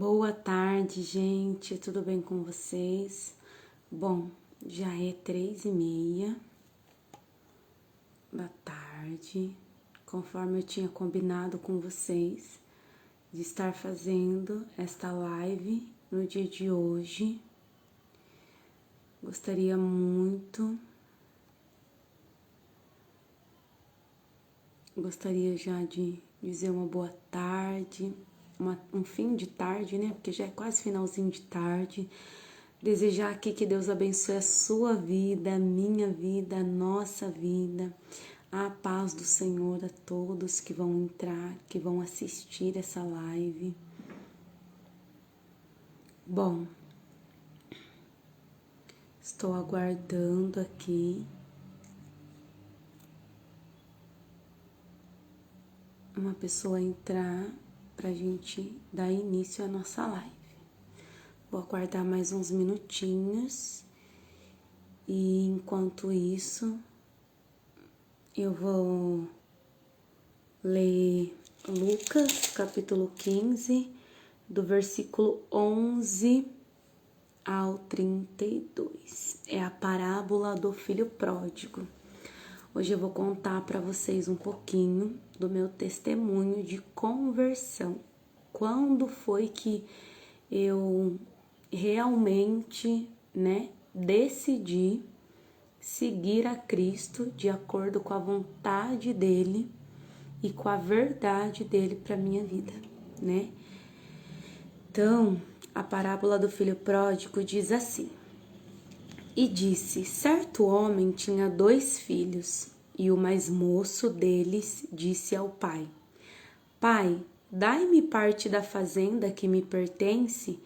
Boa tarde, gente. Tudo bem com vocês? Bom, já é 3h30 da tarde, conforme eu tinha combinado com vocês de estar fazendo esta live no dia de hoje. Gostaria já de dizer uma boa tarde, um fim de tarde, né? Porque já é quase finalzinho de tarde. Desejar aqui que Deus abençoe a sua vida, a minha vida, a nossa vida. A paz do Senhor a todos que vão entrar, que vão assistir essa live. Bom, estou aguardando aqui uma pessoa entrar pra gente dar início à nossa live. Vou aguardar mais uns minutinhos e enquanto isso eu vou ler Lucas capítulo 15, do versículo 11 ao 32. É a parábola do filho pródigo. Hoje eu vou contar para vocês um pouquinho do meu testemunho de conversão. Quando foi que eu realmente, decidi seguir a Cristo de acordo com a vontade dele e com a verdade dele para minha vida, Então, a parábola do filho pródigo diz assim: E disse: certo homem tinha 2 filhos, e o mais moço deles disse ao pai: Pai, dai-me parte da fazenda que me pertence.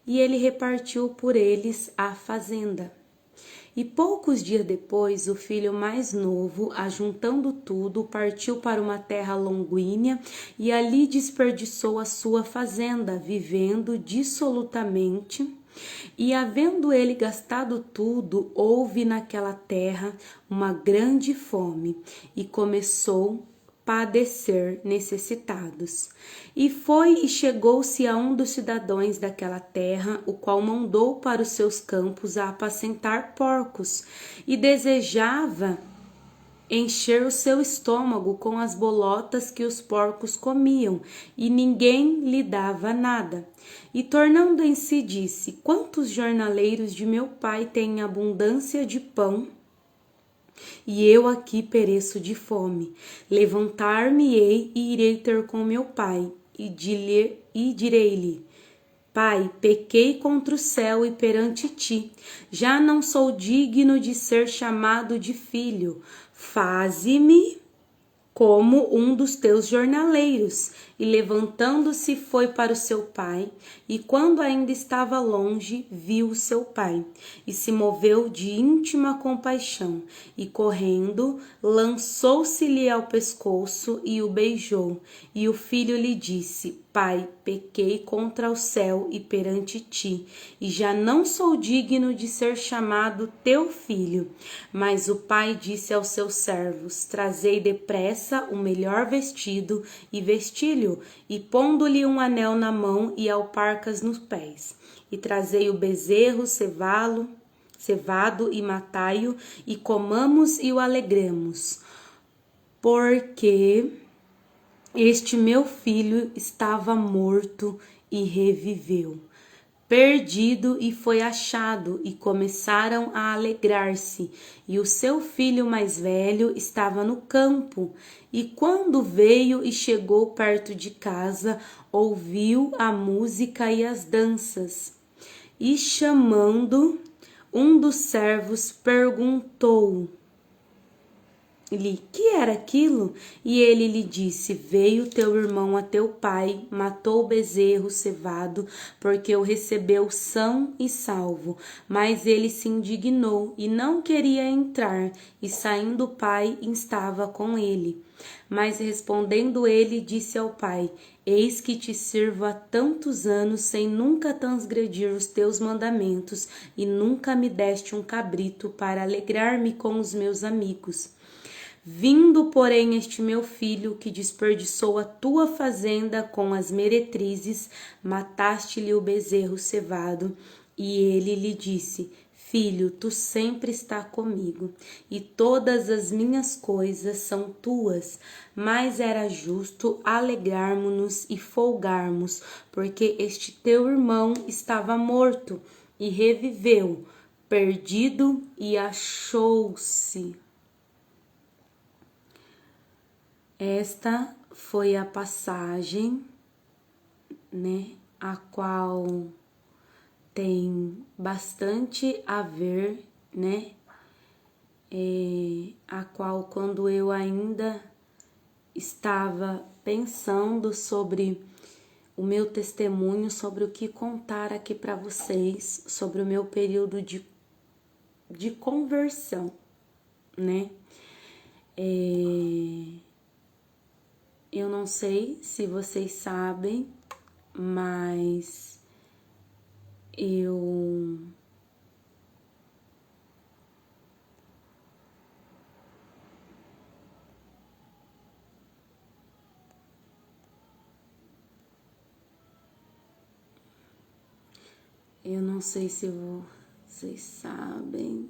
E ele repartiu por eles a fazenda. E poucos dias depois, o filho mais novo, ajuntando tudo, partiu para uma terra longínqua e ali desperdiçou a sua fazenda, vivendo dissolutamente. E havendo ele gastado tudo, houve naquela terra uma grande fome, e começou padecer necessitados. E foi e chegou-se a um dos cidadãos daquela terra, o qual mandou para os seus campos a apacentar porcos, e desejava encher o seu estômago com as bolotas que os porcos comiam, e ninguém lhe dava nada. E tornando em si disse: quantos jornaleiros de meu pai têm abundância de pão, e eu aqui pereço de fome. Levantar-me-ei e irei ter com meu pai, e direi-lhe: Pai, pequei contra o céu e perante ti. Já não sou digno de ser chamado de filho. Faze-me como um dos teus jornaleiros. E levantando-se foi para o seu pai, e quando ainda estava longe, viu o seu pai, e se moveu de íntima compaixão, e correndo, lançou-se-lhe ao pescoço e o beijou. E o filho lhe disse: Pai, pequei contra o céu e perante ti, e já não sou digno de ser chamado teu filho. Mas o pai disse aos seus servos: Trazei depressa o melhor vestido e vesti-lhe, e pondo-lhe um anel na mão e alparcas nos pés. E trazei o bezerro cevado e matai-o, e comamos e o alegremos. Porque este meu filho estava morto e reviveu, perdido e foi achado, e começaram a alegrar-se. E o seu filho mais velho estava no campo, e quando veio e chegou perto de casa, ouviu a música e as danças. E chamando um dos servos, perguntou-lhe: que era aquilo? E ele lhe disse: veio teu irmão a teu pai, matou o bezerro cevado, porque o recebeu são e salvo. Mas ele se indignou e não queria entrar, e saindo o pai estava com ele. Mas respondendo ele, disse ao pai: eis que te sirvo há tantos anos, sem nunca transgredir os teus mandamentos, e nunca me deste um cabrito para alegrar-me com os meus amigos. Vindo, porém, este meu filho, que desperdiçou a tua fazenda com as meretrizes, mataste-lhe o bezerro cevado. E ele lhe disse: Filho, tu sempre está comigo, e todas as minhas coisas são tuas. Mas era justo alegrarmos-nos e folgarmos, porque este teu irmão estava morto e reviveu, perdido e achou-se. Esta foi a passagem, né, a qual tem bastante a ver, né, a qual quando eu ainda estava pensando sobre o meu testemunho, sobre o que contar aqui para vocês, sobre o meu período de conversão, né, eu não sei se vocês sabem, mas eu não sei se vocês sabem,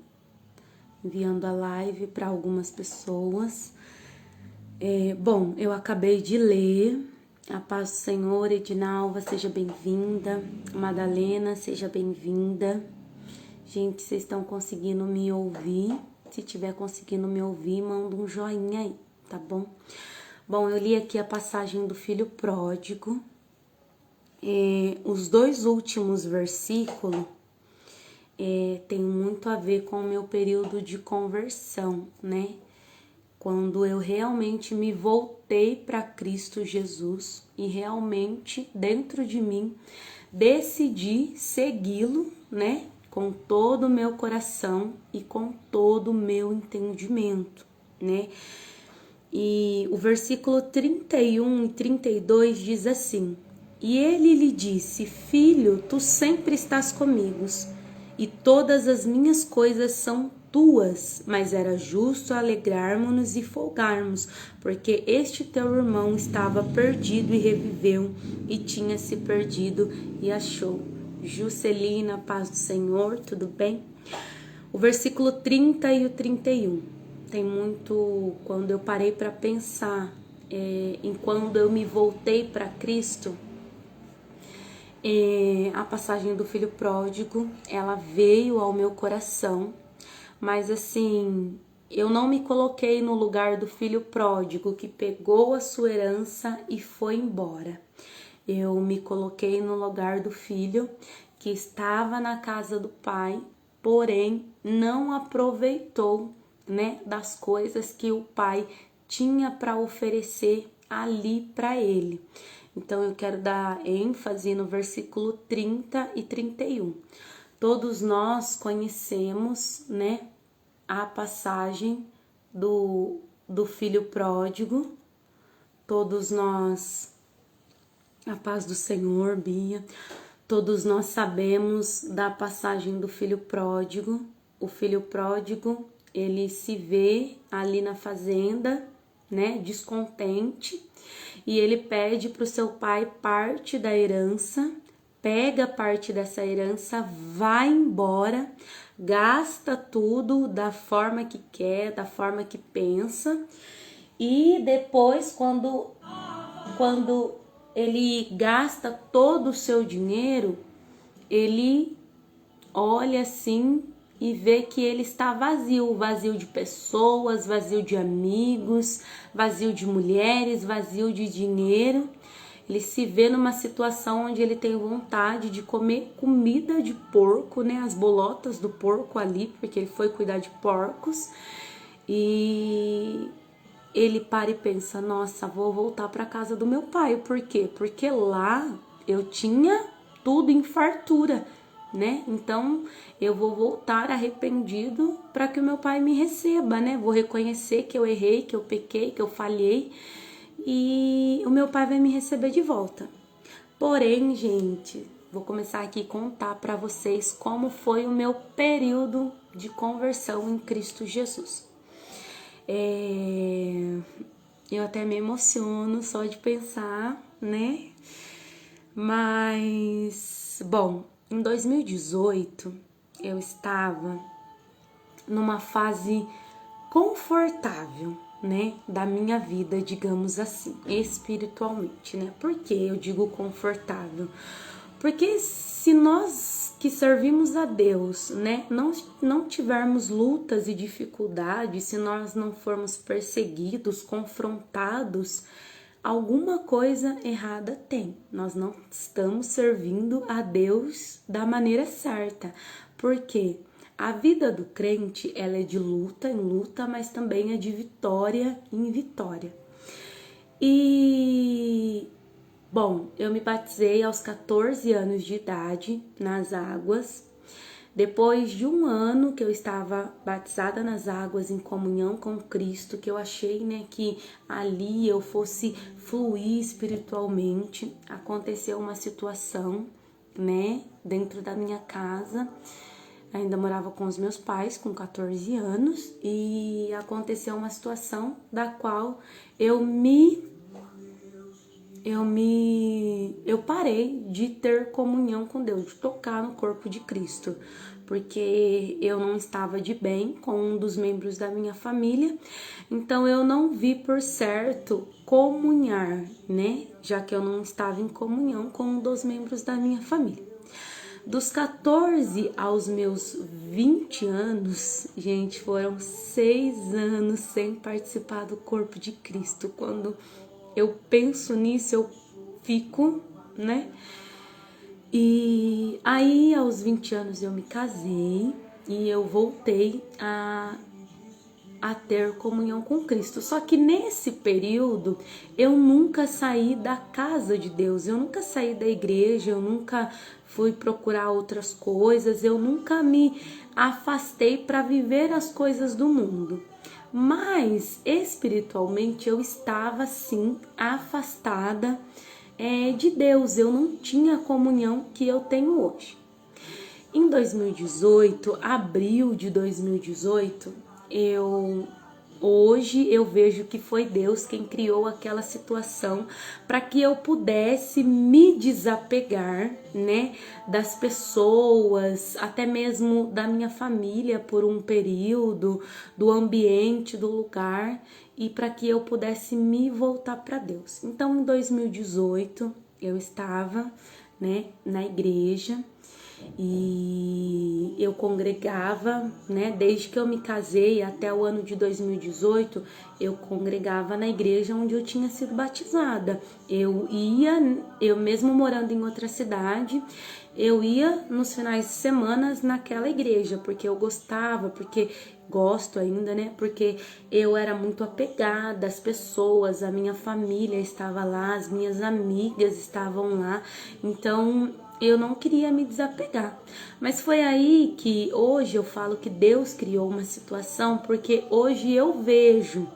enviando a live para algumas pessoas. Bom, eu acabei de ler. A paz do Senhor. Edinalva, seja bem-vinda. Madalena, seja bem-vinda. Gente, vocês estão conseguindo me ouvir? Se tiver conseguindo me ouvir, manda um joinha aí, tá bom? Bom, eu li aqui a passagem do filho pródigo. Os dois últimos versículos tem muito a ver com o meu período de conversão, né? Quando eu realmente me voltei para Cristo Jesus e realmente dentro de mim decidi segui-lo, né? Com todo o meu coração e com todo o meu entendimento, né? E o versículo 31 e 32 diz assim: E ele lhe disse: Filho, tu sempre estás comigo, e todas as minhas coisas são tuas, mas era justo alegrarmos-nos e folgarmos, porque este teu irmão estava perdido e reviveu, e tinha se perdido e achou. Juscelina, paz do Senhor, tudo bem? O versículo 30 e o 31 tem muito, quando eu parei para pensar em quando eu me voltei para Cristo, a passagem do filho pródigo, ela veio ao meu coração, mas assim, eu não me coloquei no lugar do filho pródigo que pegou a sua herança e foi embora. Eu me coloquei no lugar do filho que estava na casa do pai, porém não aproveitou, né, das coisas que o pai tinha para oferecer ali para ele. Então eu quero dar ênfase no versículo 30 e 31. Todos nós conhecemos, né, a passagem do filho pródigo. Todos nós, a paz do Senhor, Bia, todos nós sabemos da passagem do filho pródigo. O filho pródigo, ele se vê ali na fazenda, né, descontente, e ele pede para o seu pai parte da herança, pega parte dessa herança, vai embora, gasta tudo da forma que quer, da forma que pensa, e depois quando ele gasta todo o seu dinheiro, ele olha assim e vê que ele está vazio, vazio de pessoas, vazio de amigos, vazio de mulheres, vazio de dinheiro. Ele se vê numa situação onde ele tem vontade de comer comida de porco, né? As bolotas do porco ali, porque ele foi cuidar de porcos. E ele para e pensa: nossa, vou voltar para casa do meu pai. Por quê? Porque lá eu tinha tudo em fartura, né? Então eu vou voltar arrependido para que o meu pai me receba, né? Vou reconhecer que eu errei, que eu pequei, que eu falhei, e o meu pai vai me receber de volta. Porém, gente, vou começar aqui a contar para vocês como foi o meu período de conversão em Cristo Jesus. Eu até me emociono só de pensar, né? Mas, bom, em 2018 eu estava numa fase confortável, né, da minha vida, digamos assim, espiritualmente, né? Por que eu digo confortável? Porque se nós que servimos a Deus, né, não tivermos lutas e dificuldades, se nós não formos perseguidos, confrontados, alguma coisa errada tem. Nós não estamos servindo a Deus da maneira certa. Por quê? A vida do crente, ela é de luta em luta, mas também é de vitória em vitória. E, bom, eu me batizei aos 14 anos de idade nas águas. Depois de um ano que eu estava batizada nas águas em comunhão com Cristo, que eu achei, né, que ali eu fosse fluir espiritualmente, aconteceu uma situação, né, dentro da minha casa. Ainda morava com os meus pais, com 14 anos, e aconteceu uma situação da qual eu parei de ter comunhão com Deus, de tocar no corpo de Cristo, porque eu não estava de bem com um dos membros da minha família, então eu não vi por certo comunhar, né? Já que eu não estava em comunhão com um dos membros da minha família. Dos 14 aos meus 20 anos, gente, foram 6 anos sem participar do corpo de Cristo. Quando eu penso nisso, eu fico, né? E aí, aos 20 anos, eu me casei e eu voltei a ter comunhão com Cristo. Só que nesse período eu nunca saí da casa de Deus, eu nunca saí da igreja, eu nunca fui procurar outras coisas, eu nunca me afastei para viver as coisas do mundo. Mas espiritualmente eu estava sim afastada de Deus, eu não tinha a comunhão que eu tenho hoje. Em 2018, abril de 2018, hoje eu vejo que foi Deus quem criou aquela situação para que eu pudesse me desapegar, né, das pessoas, até mesmo da minha família por um período, do ambiente, do lugar, e para que eu pudesse me voltar para Deus. Então, em 2018, eu estava, né, na igreja. E eu congregava, né, desde que eu me casei até o ano de 2018, eu congregava na igreja onde eu tinha sido batizada. Eu mesmo morando em outra cidade, eu ia nos finais de semana naquela igreja, porque eu gostava, porque gosto ainda, né, porque eu era muito apegada às pessoas, a minha família estava lá, as minhas amigas estavam lá, então eu não queria me desapegar. Mas foi aí que hoje eu falo que Deus criou uma situação, porque hoje eu vejo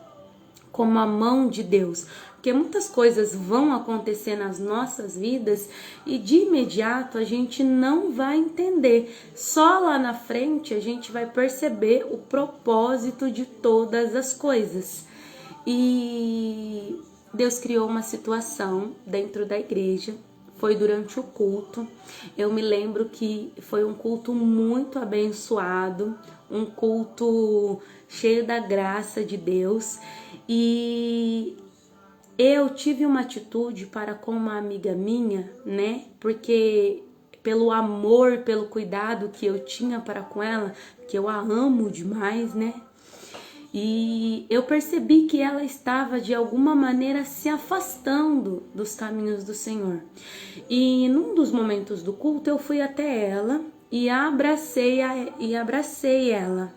como a mão de Deus. Porque muitas coisas vão acontecer nas nossas vidas e de imediato a gente não vai entender. Só lá na frente a gente vai perceber o propósito de todas as coisas. E Deus criou uma situação dentro da igreja. Foi durante o culto. Eu me lembro que foi um culto muito abençoado, um culto cheio da graça de Deus. E eu tive uma atitude para com uma amiga minha, né? Porque pelo amor, pelo cuidado que eu tinha para com ela, que eu a amo demais, né? E eu percebi que ela estava de alguma maneira se afastando dos caminhos do Senhor. E num dos momentos do culto eu fui até ela e abracei ela.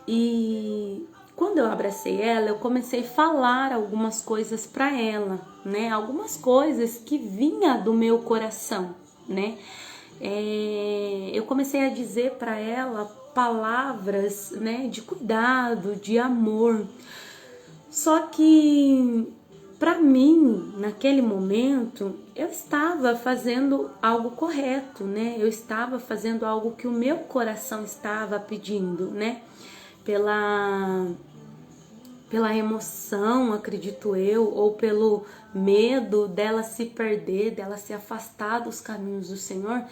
E quando eu abracei ela, eu comecei a falar algumas coisas para ela, né? Algumas coisas que vinha do meu coração, né? Eu comecei a dizer para ela palavras, né, de cuidado, de amor. Só que para mim, naquele momento, eu estava fazendo algo correto, né? Eu estava fazendo algo que o meu coração estava pedindo, né? pela emoção, acredito eu, ou pelo medo dela se perder, dela se afastar dos caminhos do Senhor,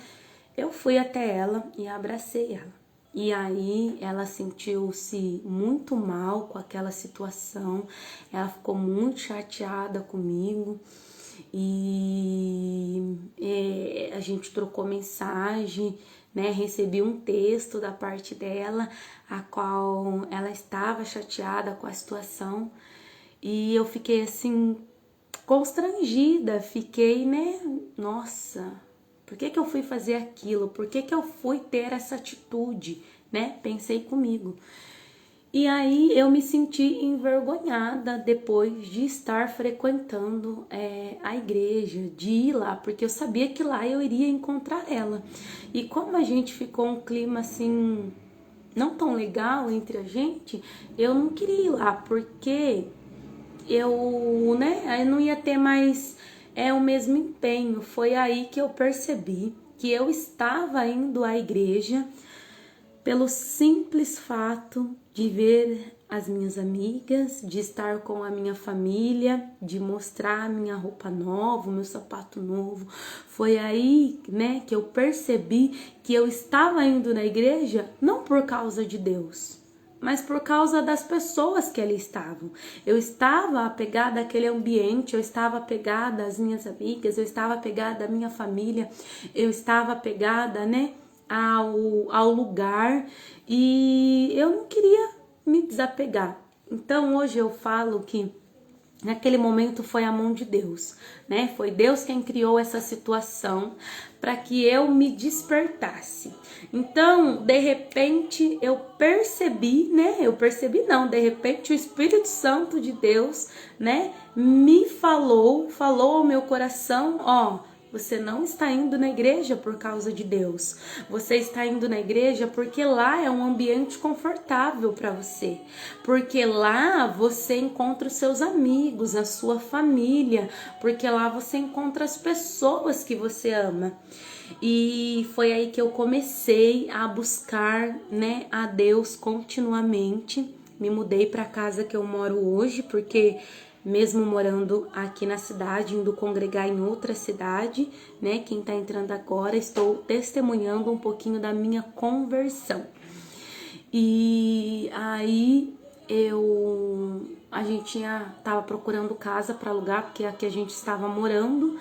eu fui até ela e abracei ela. E aí ela sentiu-se muito mal com aquela situação, ela ficou muito chateada comigo e a gente trocou mensagem, né? Recebi um texto da parte dela, a qual ela estava chateada com a situação e eu fiquei assim constrangida, fiquei, né? Nossa, por que eu fui fazer aquilo? Por que eu fui ter essa atitude, né? Pensei comigo. E aí eu me senti envergonhada depois de estar frequentando a igreja, de ir lá, porque eu sabia que lá eu iria encontrar ela. E como a gente ficou um clima assim, não tão legal entre a gente, eu não queria ir lá, porque eu não ia ter mais o mesmo empenho. Foi aí que eu percebi que eu estava indo à igreja pelo simples fato de ver as minhas amigas, de estar com a minha família, de mostrar a minha roupa nova, o meu sapato novo. Foi aí, né, que eu percebi que eu estava indo na igreja não por causa de Deus, mas por causa das pessoas que ali estavam. Eu estava apegada àquele ambiente, eu estava apegada às minhas amigas, eu estava apegada à minha família, eu estava apegada, né, ao lugar, e eu não queria me desapegar. Então hoje eu falo que naquele momento foi a mão de Deus, né? Foi Deus quem criou essa situação para que eu me despertasse. Então, de repente, eu percebi, né? De repente o Espírito Santo de Deus, né, me falou ao meu coração, ó, você não está indo na igreja por causa de Deus. Você está indo na igreja porque lá é um ambiente confortável para você. Porque lá você encontra os seus amigos, a sua família. Porque lá você encontra as pessoas que você ama. E foi aí que eu comecei a buscar, né, a Deus continuamente. Me mudei para a casa que eu moro hoje, porque mesmo morando aqui na cidade, indo congregar em outra cidade, né? Quem tá entrando agora, estou testemunhando um pouquinho da minha conversão. E aí a gente tava procurando casa para alugar, porque aqui a gente estava morando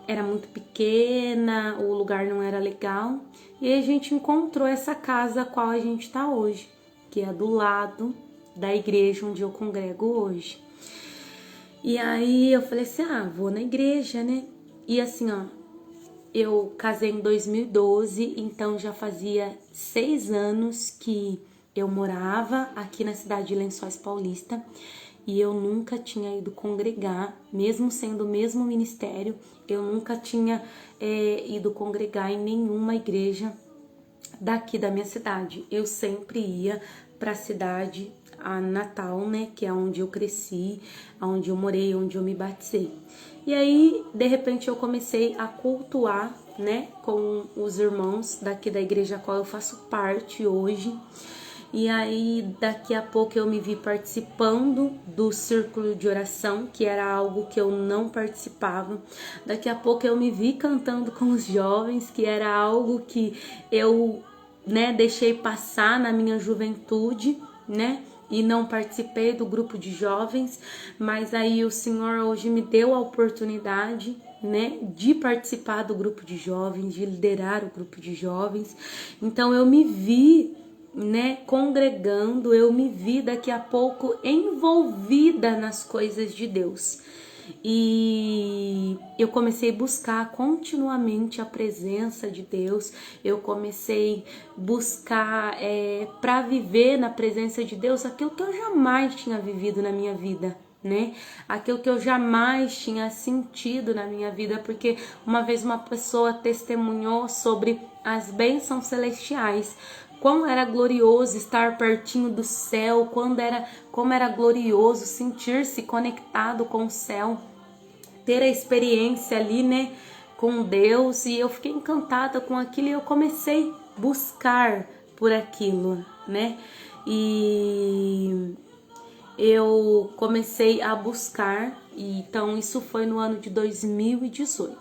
era muito pequena, o lugar não era legal, e a gente encontrou essa casa a qual a gente está hoje, que é do lado da igreja onde eu congrego hoje. E aí eu falei assim, vou na igreja, né? E assim, ó, eu casei em 2012, então já fazia 6 anos que eu morava aqui na cidade de Lençóis Paulista, e eu nunca tinha ido congregar, mesmo sendo o mesmo ministério, eu nunca tinha ido congregar em nenhuma igreja daqui da minha cidade. Eu sempre ia para a cidade, a Natal, né, que é onde eu cresci, onde eu morei, onde eu me batizei. E aí, de repente, eu comecei a cultuar, né, com os irmãos daqui da igreja a qual eu faço parte hoje. E aí, daqui a pouco eu me vi participando do círculo de oração, que era algo que eu não participava. Daqui a pouco eu me vi cantando com os jovens, que era algo que eu, né, deixei passar na minha juventude, né? E não participei do grupo de jovens, mas aí o Senhor hoje me deu a oportunidade, né, de participar do grupo de jovens, de liderar o grupo de jovens. Então eu me vi, né, congregando, eu me vi daqui a pouco envolvida nas coisas de Deus. E eu comecei a buscar continuamente a presença de Deus, eu comecei a buscar para viver na presença de Deus aquilo que eu jamais tinha vivido na minha vida, né? Aquilo que eu jamais tinha sentido na minha vida, porque uma vez uma pessoa testemunhou sobre as bênçãos celestiais, como era glorioso estar pertinho do céu, como era glorioso sentir-se conectado com o céu, ter a experiência ali, né, com Deus. E eu fiquei encantada com aquilo e eu comecei a buscar por aquilo, né? E eu comecei a buscar, e então isso foi no ano de 2018.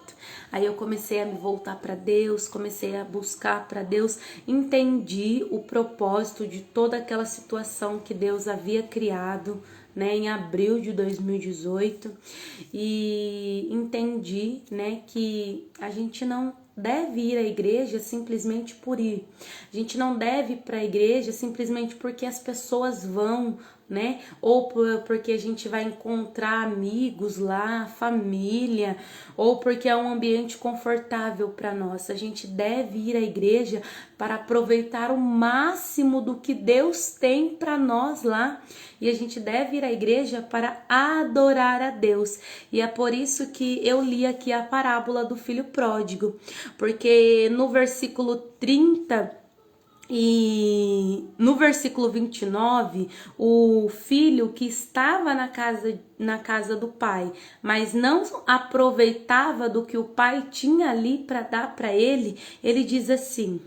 Aí eu comecei a me voltar para Deus, comecei a buscar para Deus, entendi o propósito de toda aquela situação que Deus havia criado, né, em abril de 2018, e entendi, né, que a gente não deve ir à igreja simplesmente por ir. A gente não deve ir para a igreja simplesmente porque as pessoas vão, né? Ou porque a gente vai encontrar amigos lá, família, ou porque é um ambiente confortável para nós. A gente deve ir à igreja para aproveitar o máximo do que Deus tem para nós lá. E a gente deve ir à igreja para adorar a Deus. E é por isso que eu li aqui a parábola do filho pródigo, porque no versículo 30 e no versículo 29, o filho que estava na casa do pai, mas não aproveitava do que o pai tinha ali para dar para ele, ele diz assim: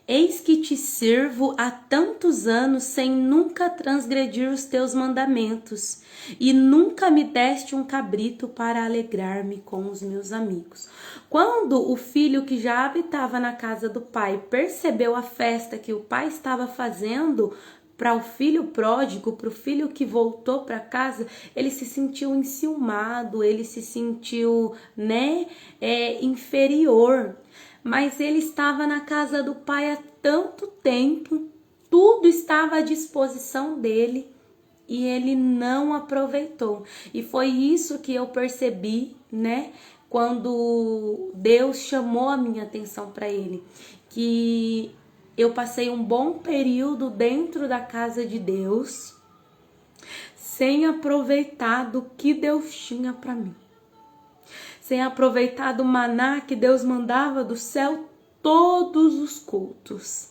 eis que te sirvo há tantos anos sem nunca transgredir os teus mandamentos, e nunca me deste um cabrito para alegrar-me com os meus amigos. Quando o filho que já habitava na casa do pai percebeu a festa que o pai estava fazendo para o filho pródigo, para o filho que voltou para casa, ele se sentiu enciumado, ele se sentiu, né, inferior. Mas ele estava na casa do pai há tanto tempo, tudo estava à disposição dele e ele não aproveitou. E foi isso que eu percebi, né, quando Deus chamou a minha atenção para ele, que eu passei um bom período dentro da casa de Deus sem aproveitar do que Deus tinha para mim. Sem aproveitar do maná que Deus mandava do céu todos os cultos.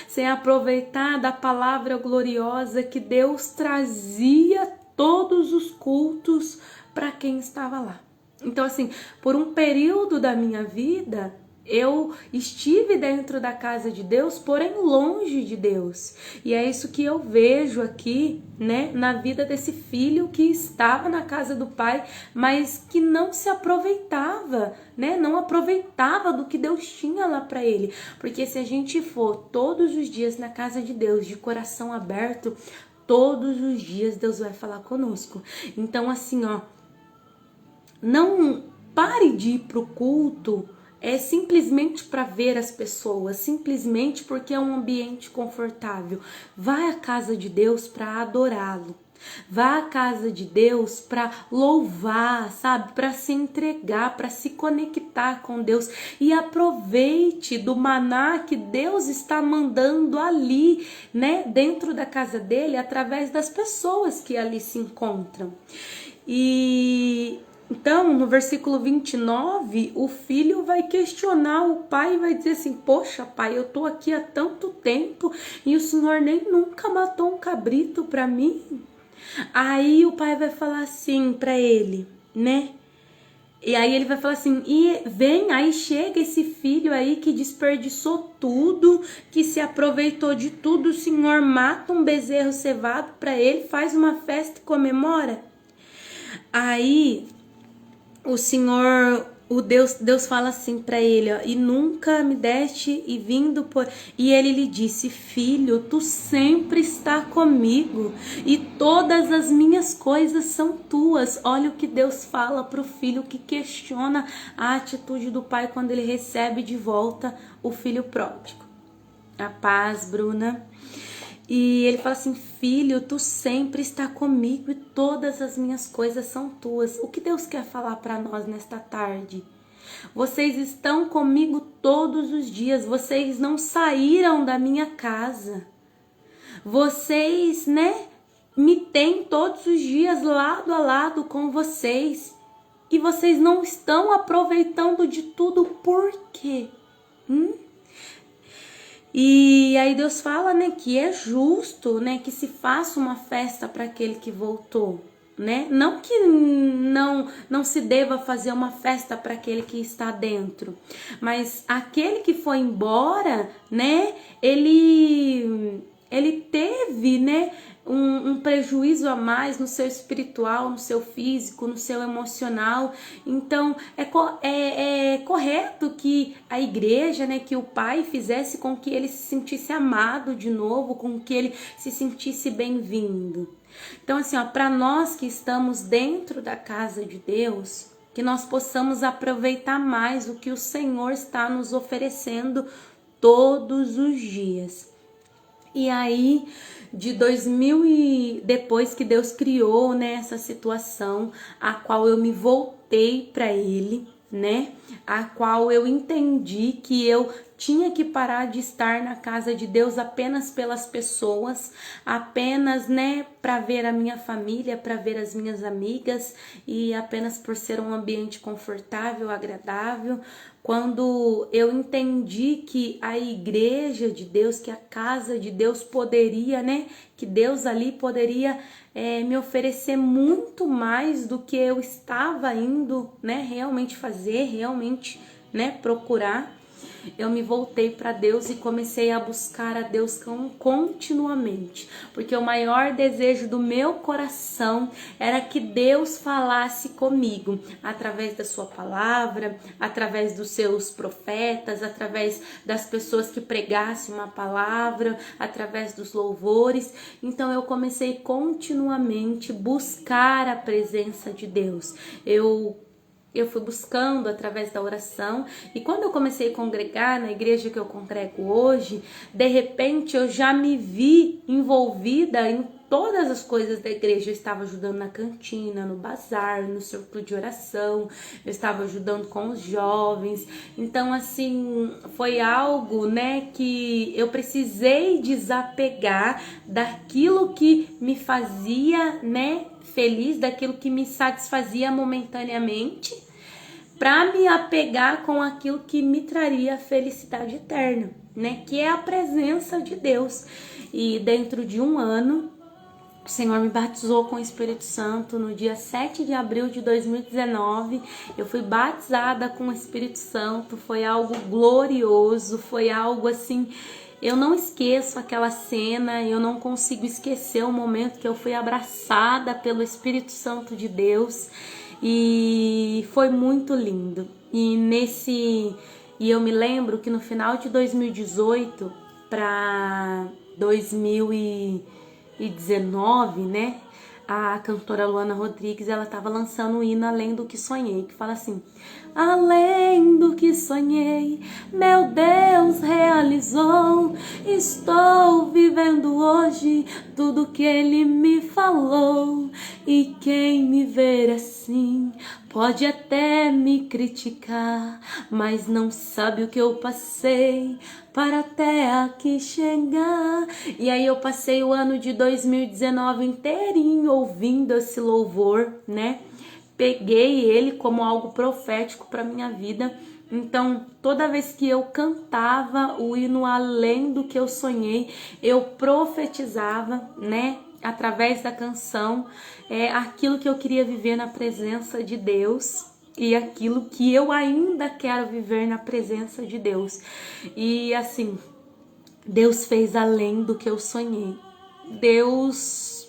Sem aproveitar da palavra gloriosa que Deus trazia todos os cultos para quem estava lá. Então, assim, por um período da minha vida, eu estive dentro da casa de Deus, porém longe de Deus. E é isso que eu vejo aqui, né, na vida desse filho que estava na casa do pai, mas que não se aproveitava, né, não aproveitava do que Deus tinha lá para ele. Porque se a gente for todos os dias na casa de Deus, de coração aberto, todos os dias Deus vai falar conosco. Então, assim, ó, não pare de ir pro culto simplesmente para ver as pessoas, simplesmente porque é um ambiente confortável. Vai à casa de Deus para adorá-lo. Vá à casa de Deus para louvar, sabe? Para se entregar, para se conectar com Deus. E aproveite do maná que Deus está mandando ali, né? Dentro da casa dele, através das pessoas que ali se encontram. Então, no versículo 29, o filho vai questionar o pai e vai dizer assim: poxa, pai, eu tô aqui há tanto tempo e o senhor nem nunca matou um cabrito para mim. Aí o pai vai falar assim para ele, né? E aí ele vai falar assim: e vem, aí chega esse filho aí que desperdiçou tudo, que se aproveitou de tudo, o senhor mata um bezerro cevado para ele, faz uma festa e comemora. Aí o Senhor, Deus fala assim para ele, ó, e nunca me deste e vindo por... E ele lhe disse: filho, tu sempre está comigo e todas as minhas coisas são tuas. Olha o que Deus fala pro filho que questiona a atitude do pai quando ele recebe de volta o filho pródigo. A paz, Bruna. E ele fala assim: filho, tu sempre está comigo e todas as minhas coisas são tuas. O que Deus quer falar para nós nesta tarde? Vocês estão comigo todos os dias. Vocês não saíram da minha casa. Vocês, né, me têm todos os dias lado a lado com vocês. E vocês não estão aproveitando de tudo. Por quê? E aí Deus fala, né, que é justo, né, que se faça uma festa para aquele que voltou, né? Não que não se deva fazer uma festa para aquele que está dentro, mas aquele que foi embora, né, ele ele teve, né, um prejuízo a mais no seu espiritual, no seu físico, no seu emocional. Então é correto que a igreja, né, que o pai fizesse com que ele se sentisse amado de novo, com que ele se sentisse bem-vindo. Então assim, para nós que estamos dentro da casa de Deus, que nós possamos aproveitar mais o que o Senhor está nos oferecendo todos os dias. E aí, de 2000 e depois que Deus criou, né, essa situação, a qual eu me voltei para Ele, né, a qual eu entendi que eu tinha que parar de estar na casa de Deus apenas pelas pessoas, apenas, né, para ver a minha família, para ver as minhas amigas e apenas por ser um ambiente confortável, agradável. Quando eu entendi que a igreja de Deus, que a casa de Deus poderia, né, que Deus ali poderia me oferecer muito mais do que eu estava indo, né, realmente fazer, realmente, né, procurar. Eu me voltei para Deus e comecei a buscar a Deus continuamente, porque o maior desejo do meu coração era que Deus falasse comigo através da sua palavra, através dos seus profetas, através das pessoas que pregassem uma palavra, através dos louvores. Então eu comecei continuamente buscar a presença de Deus. Eu fui buscando através da oração, e quando eu comecei a congregar na igreja que eu congrego hoje, de repente eu já me vi envolvida em todas as coisas da igreja. Eu estava ajudando na cantina, no bazar, no círculo de oração, eu estava ajudando com os jovens. Então assim, foi algo, né, que eu precisei desapegar daquilo que me fazia, né, feliz, daquilo que me satisfazia momentaneamente, para me apegar com aquilo que me traria a felicidade eterna, né, que é a presença de Deus. E dentro de um ano, o Senhor me batizou com o Espírito Santo no dia 7 de abril de 2019. Eu fui batizada com o Espírito Santo, foi algo glorioso, foi algo assim, eu não esqueço aquela cena, eu não consigo esquecer o momento que eu fui abraçada pelo Espírito Santo de Deus, e foi muito lindo. E eu me lembro que no final de 2018 para 2019, né, a cantora Luana Rodrigues, ela estava lançando o hino Além do que Sonhei, que fala assim: além do que sonhei, meu Deus realizou, estou vivendo hoje tudo que Ele me falou, e quem me ver assim pode até me criticar, mas não sabe o que eu passei para até aqui chegar. E aí eu passei o ano de 2019 inteirinho ouvindo esse louvor, né? Peguei ele como algo profético para minha vida. Então, toda vez que eu cantava o hino Além do que eu sonhei, eu profetizava, né, através da canção, aquilo que eu queria viver na presença de Deus e aquilo que eu ainda quero viver na presença de Deus. E assim, Deus fez além do que eu sonhei. Deus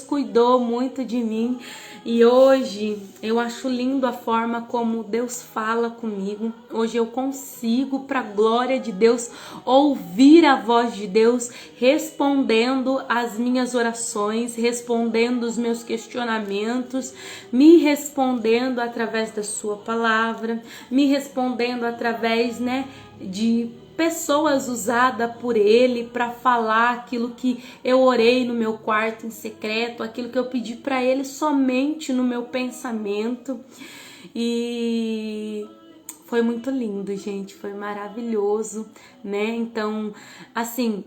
cuidou muito de mim. E hoje eu acho lindo a forma como Deus fala comigo. Hoje eu consigo, para a glória de Deus, ouvir a voz de Deus respondendo às minhas orações, respondendo os meus questionamentos, me respondendo através da sua palavra, me respondendo através, né, de pessoas usadas por Ele para falar aquilo que eu orei no meu quarto em secreto, aquilo que eu pedi para Ele somente no meu pensamento. E foi muito lindo, gente, foi maravilhoso, né? Então, assim,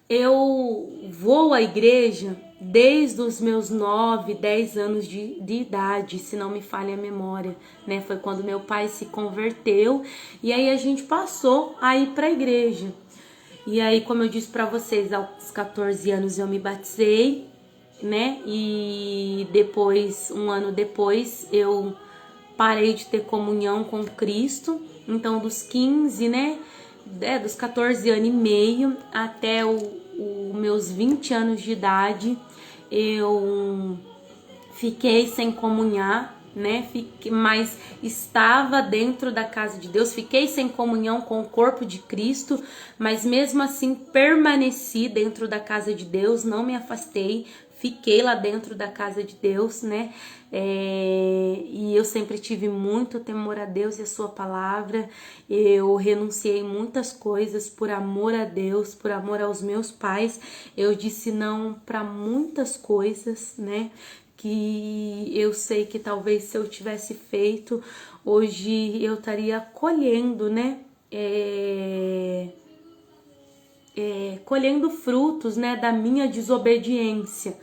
eu vou à igreja desde os meus 9, 10 anos de idade, se não me falha a memória, né? Foi quando meu pai se converteu, e aí a gente passou a ir para a igreja. E aí, como eu disse para vocês, aos 14 anos eu me batizei, né? E depois, um ano depois, eu parei de ter comunhão com Cristo. Então, dos 15, né? Dos 14 anos e meio até os meus 20 anos de idade, eu fiquei sem comunhar, né? Mas estava dentro da casa de Deus, fiquei sem comunhão com o corpo de Cristo, mas mesmo assim permaneci dentro da casa de Deus, não me afastei, fiquei lá dentro da casa de Deus, né? E eu sempre tive muito temor a Deus e a sua palavra. Eu renunciei muitas coisas por amor a Deus, por amor aos meus pais. Eu disse não para muitas coisas, né? Que eu sei que talvez se eu tivesse feito, hoje eu estaria colhendo, né? Colhendo frutos, né, da minha desobediência.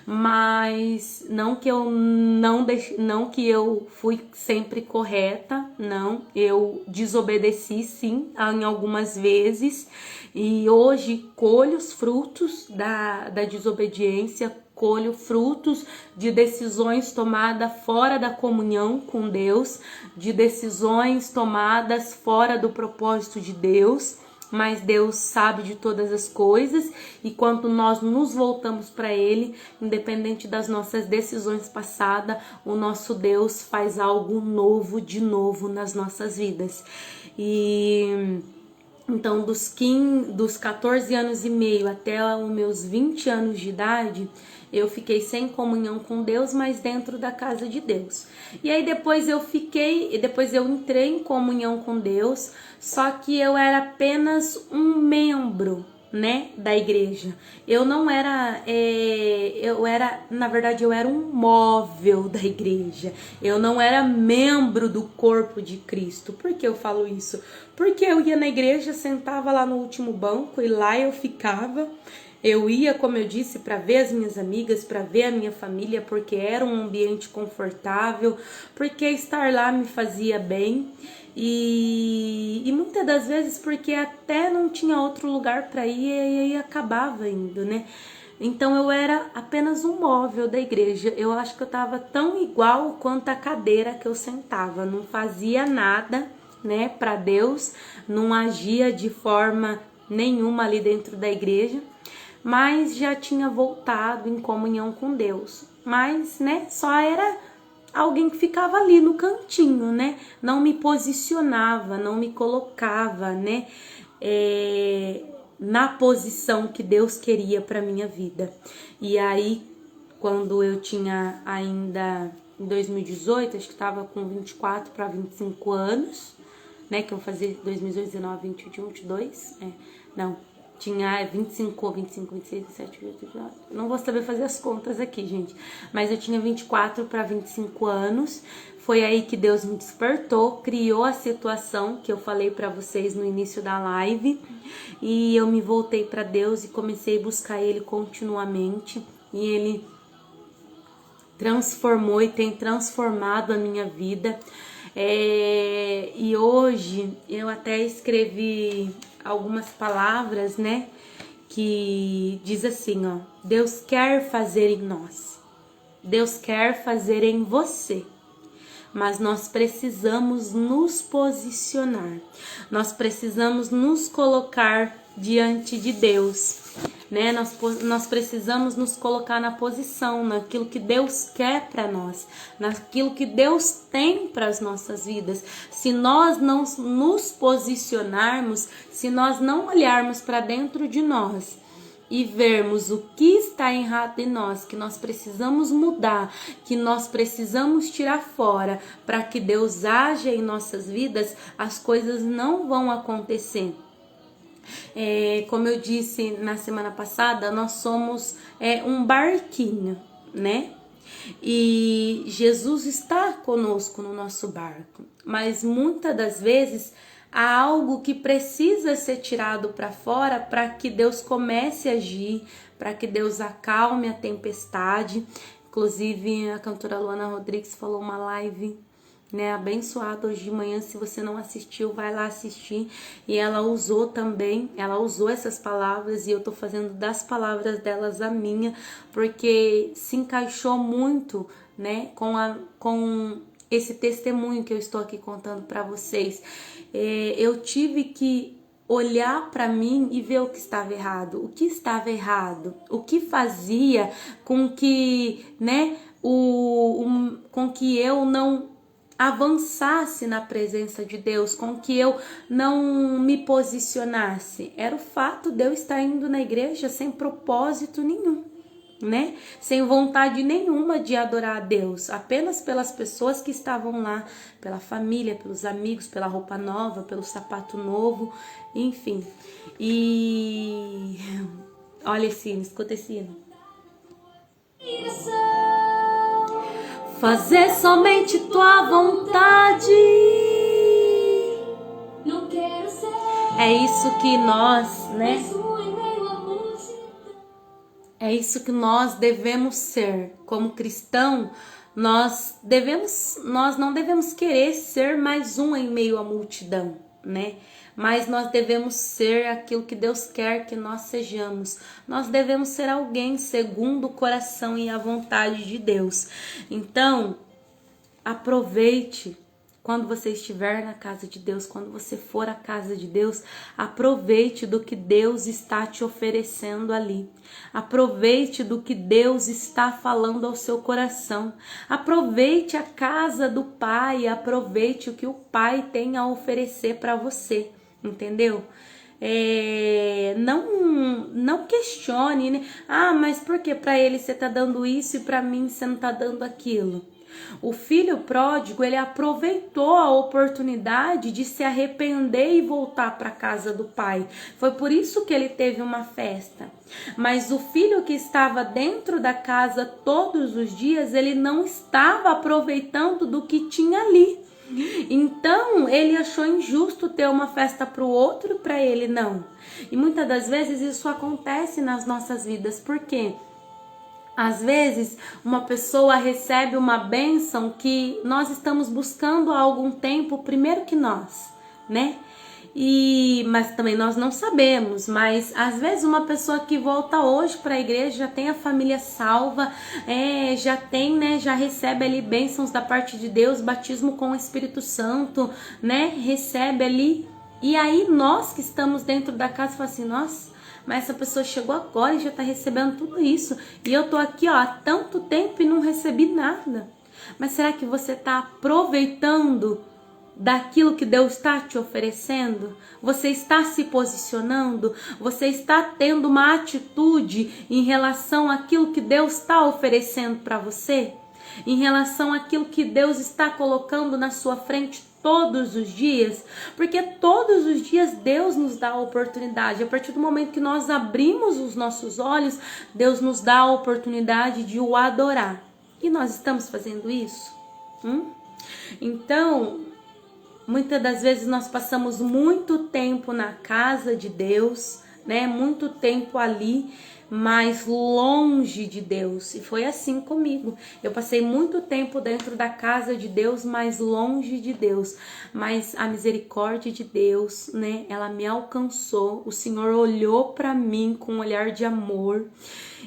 Mas não que eu não que eu fui sempre correta, não, eu desobedeci sim em algumas vezes, e hoje colho os frutos da desobediência, colho frutos de decisões tomadas fora da comunhão com Deus, de decisões tomadas fora do propósito de Deus. Mas Deus sabe de todas as coisas, e quando nós nos voltamos para Ele, independente das nossas decisões passadas, o nosso Deus faz algo novo de novo nas nossas vidas. E então, dos 14 anos e meio até os meus 20 anos de idade, eu fiquei sem comunhão com Deus, mas dentro da casa de Deus. E aí depois eu entrei em comunhão com Deus, só que eu era apenas um membro, né, da igreja. Eu não era, na verdade, eu era um móvel da igreja. Eu não era membro do corpo de Cristo. Por que eu falo isso? Porque eu ia na igreja, sentava lá no último banco e lá eu ficava. Eu ia, como eu disse, para ver as minhas amigas, para ver a minha família, porque era um ambiente confortável, porque estar lá me fazia bem. E muitas das vezes porque até não tinha outro lugar para ir e aí acabava indo, né? Então eu era apenas um móvel da igreja. Eu acho que eu estava tão igual quanto a cadeira que eu sentava. Não fazia nada, né, para Deus, não agia de forma nenhuma ali dentro da igreja, mas já tinha voltado em comunhão com Deus. Mas, né, só era alguém que ficava ali no cantinho, né? Não me posicionava, não me colocava, né? Na posição que Deus queria para minha vida. E aí, quando eu tinha ainda em 2018, acho que estava com 24 para 25 anos, né? Que eu vou fazer 2018, 19, 20, 21, 22. Não. Tinha 25, 26, 27, 28, 29. Não vou saber fazer as contas aqui, gente. Mas eu tinha 24 para 25 anos. Foi aí que Deus me despertou, criou a situação que eu falei para vocês no início da live. E eu me voltei para Deus e comecei a buscar Ele continuamente. E Ele transformou e tem transformado a minha vida. E hoje eu até escrevi algumas palavras, né, que diz assim, ó: Deus quer fazer em nós, Deus quer fazer em você, mas nós precisamos nos posicionar, nós precisamos nos colocar diante de Deus, né? Nós precisamos nos colocar na posição, naquilo que Deus quer para nós, naquilo que Deus tem para as nossas vidas. Se nós não nos posicionarmos, se nós não olharmos para dentro de nós e vermos o que está errado em nós, que nós precisamos mudar, que nós precisamos tirar fora para que Deus haja em nossas vidas, as coisas não vão acontecer. Como eu disse na semana passada, nós somos um barquinho, né? E Jesus está conosco no nosso barco, mas muitas das vezes há algo que precisa ser tirado para fora para que Deus comece a agir, para que Deus acalme a tempestade. Inclusive a cantora Luana Rodrigues falou uma live, né, abençoada hoje de manhã. Se você não assistiu, vai lá assistir. E ela usou essas palavras, e eu tô fazendo das palavras delas a minha, porque se encaixou muito, né, com esse testemunho que eu estou aqui contando para vocês. Eu tive que olhar para mim e ver o que estava errado. O que estava errado? O que fazia com que, né, com que eu não avançasse na presença de Deus, com que eu não me posicionasse? Era o fato de eu estar indo na igreja sem propósito nenhum, né? Sem vontade nenhuma de adorar a Deus, apenas pelas pessoas que estavam lá, pela família, pelos amigos, pela roupa nova, pelo sapato novo, enfim. E olha esse hino, escuta esse hino. Fazer somente tua vontade. Não quero ser. É isso que nós, né? É isso que nós devemos ser. Como cristão, nós não devemos querer ser mais um em meio à multidão, né? Mas nós devemos ser aquilo que Deus quer que nós sejamos. Nós devemos ser alguém segundo o coração e a vontade de Deus. Então, aproveite quando você estiver na casa de Deus, quando você for à casa de Deus, aproveite do que Deus está te oferecendo ali. Aproveite do que Deus está falando ao seu coração. Aproveite a casa do Pai, aproveite o que o Pai tem a oferecer para você, entendeu? Não questione, né? Mas por que para ele você está dando isso e para mim você não está dando aquilo? O filho pródigo, ele aproveitou a oportunidade de se arrepender e voltar para a casa do pai. Foi por isso que ele teve uma festa. Mas o filho que estava dentro da casa todos os dias, ele não estava aproveitando do que tinha ali. Então, ele achou injusto ter uma festa para o outro e para ele não. E muitas das vezes isso acontece nas nossas vidas. Por quê? Às vezes, uma pessoa recebe uma bênção que nós estamos buscando há algum tempo, primeiro que nós, né? Mas também nós não sabemos, mas às vezes uma pessoa que volta hoje para a igreja já tem a família salva, já tem, né? Já recebe ali bênçãos da parte de Deus, batismo com o Espírito Santo, né? Recebe ali. E aí nós que estamos dentro da casa falamos assim, nossa, mas essa pessoa chegou agora e já está recebendo tudo isso. E eu tô aqui, há tanto tempo e não recebi nada. Mas será que você está aproveitando daquilo que Deus está te oferecendo? Você está se posicionando? Você está tendo uma atitude em relação àquilo que Deus está oferecendo para você? Em relação àquilo que Deus está colocando na sua frente todos os dias? Porque todos os dias Deus nos dá a oportunidade. A partir do momento que nós abrimos os nossos olhos, Deus nos dá a oportunidade de o adorar. E nós estamos fazendo isso? Então, muitas das vezes nós passamos muito tempo na casa de Deus, né? Muito tempo ali, mas longe de Deus. E foi assim comigo. Eu passei muito tempo dentro da casa de Deus, mas longe de Deus. Mas a misericórdia de Deus, né? Ela me alcançou. O Senhor olhou para mim com um olhar de amor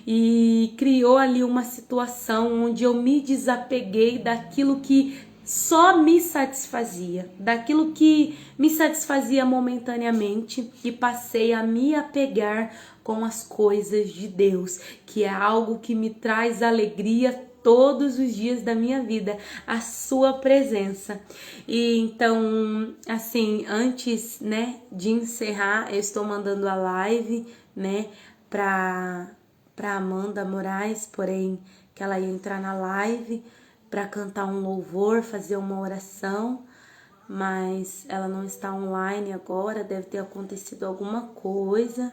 e criou ali uma situação onde eu me desapeguei daquilo que só me satisfazia, daquilo que me satisfazia momentaneamente, e passei a me apegar com as coisas de Deus, que é algo que me traz alegria todos os dias da minha vida, a sua presença. E então, assim, antes, né, de encerrar, eu estou mandando a live, né, para Amanda Moraes, porém que ela ia entrar na live para cantar um louvor, fazer uma oração, mas ela não está online agora, deve ter acontecido alguma coisa.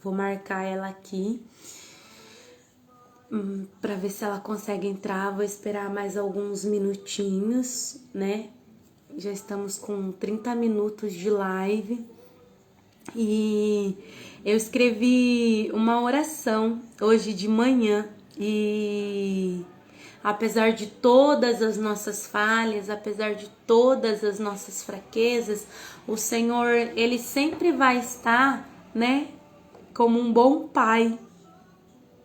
Vou marcar ela aqui para ver se ela consegue entrar. Vou esperar mais alguns minutinhos, né? Já estamos com 30 minutos de live. E eu escrevi uma oração hoje de manhã e apesar de todas as nossas falhas, apesar de todas as nossas fraquezas, o Senhor, Ele sempre vai estar, né, como um bom pai,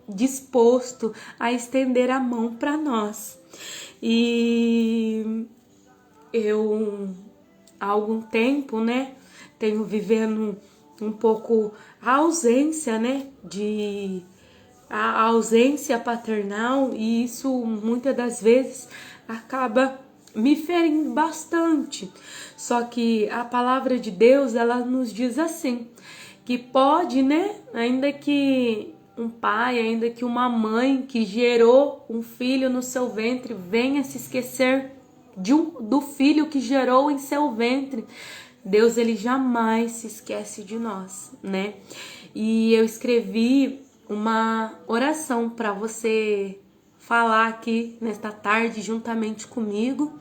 disposto a estender a mão para nós. E eu, há algum tempo, né, tenho vivendo um pouco a ausência, né, a ausência paternal, e isso muitas das vezes acaba me ferindo bastante. Só que a palavra de Deus, ela nos diz assim, que pode, né, ainda que um pai, ainda que uma mãe que gerou um filho no seu ventre venha se esquecer do filho que gerou em seu ventre, Deus, ele jamais se esquece de nós, né? E eu escrevi uma oração para você falar aqui nesta tarde juntamente comigo.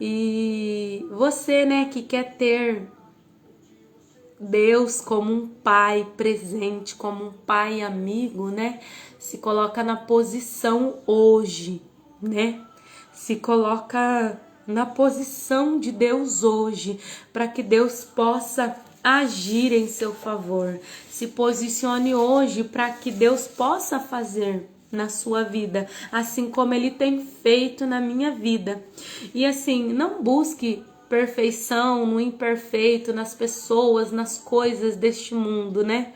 E você, né, que quer ter Deus como um pai presente, como um pai amigo, né? Se coloca na posição hoje, né? Se coloca na posição de Deus hoje, para que Deus possa agir em seu favor. Se posicione hoje para que Deus possa fazer na sua vida, assim como Ele tem feito na minha vida. E assim, não busque perfeição no imperfeito, nas pessoas, nas coisas deste mundo, né?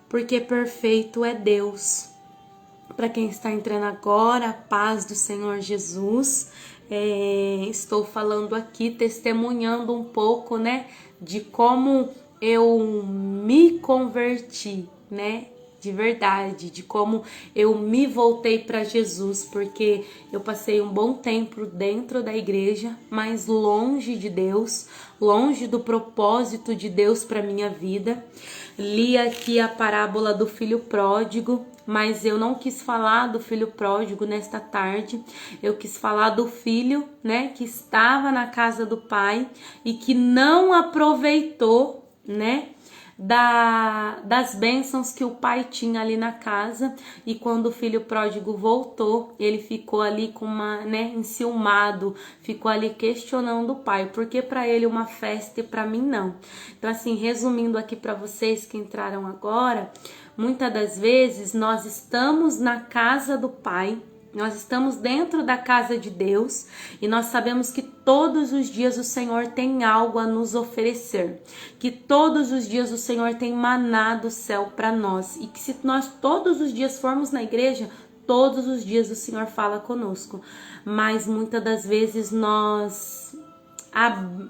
Porque perfeito é Deus. Para quem está entrando agora, a paz do Senhor Jesus. Estou falando aqui, testemunhando um pouco, né, de como eu me converti, né, de verdade, de como eu me voltei para Jesus, porque eu passei um bom tempo dentro da igreja, mas longe de Deus, longe do propósito de Deus para minha vida. Li aqui a parábola do filho pródigo, mas eu não quis falar do filho pródigo nesta tarde. Eu quis falar do filho, né, que estava na casa do pai e que não aproveitou, né, das bênçãos que o pai tinha ali na casa. E quando o filho pródigo voltou, ele ficou ali com enciumado, ficou ali questionando o pai, porque para ele uma festa e para mim não. Então assim, resumindo aqui para vocês que entraram agora, muitas das vezes nós estamos na casa do pai, nós estamos dentro da casa de Deus e nós sabemos que todos os dias o Senhor tem algo a nos oferecer, que todos os dias o Senhor tem maná do céu para nós e que se nós todos os dias formos na igreja, todos os dias o Senhor fala conosco, mas muitas das vezes nós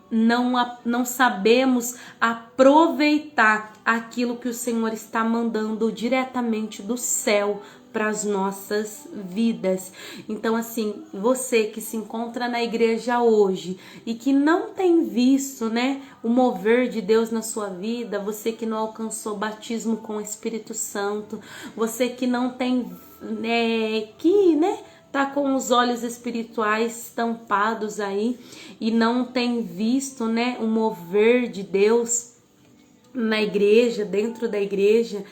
não sabemos aproveitar aquilo que o Senhor está mandando diretamente do céu para as nossas vidas. Então assim, você que se encontra na igreja hoje e que não tem visto, né, o mover de Deus na sua vida, você que não alcançou batismo com o Espírito Santo, você que não tem, tá com os olhos espirituais tampados aí e não tem visto, né, o mover de Deus na igreja, dentro da igreja,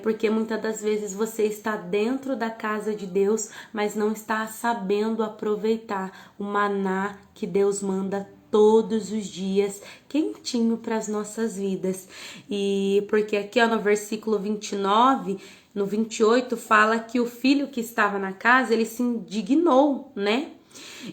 porque muitas das vezes você está dentro da casa de Deus, mas não está sabendo aproveitar o maná que Deus manda todos os dias, quentinho para as nossas vidas. E porque aqui no versículo 29, no 28, fala que o filho que estava na casa, ele se indignou, né?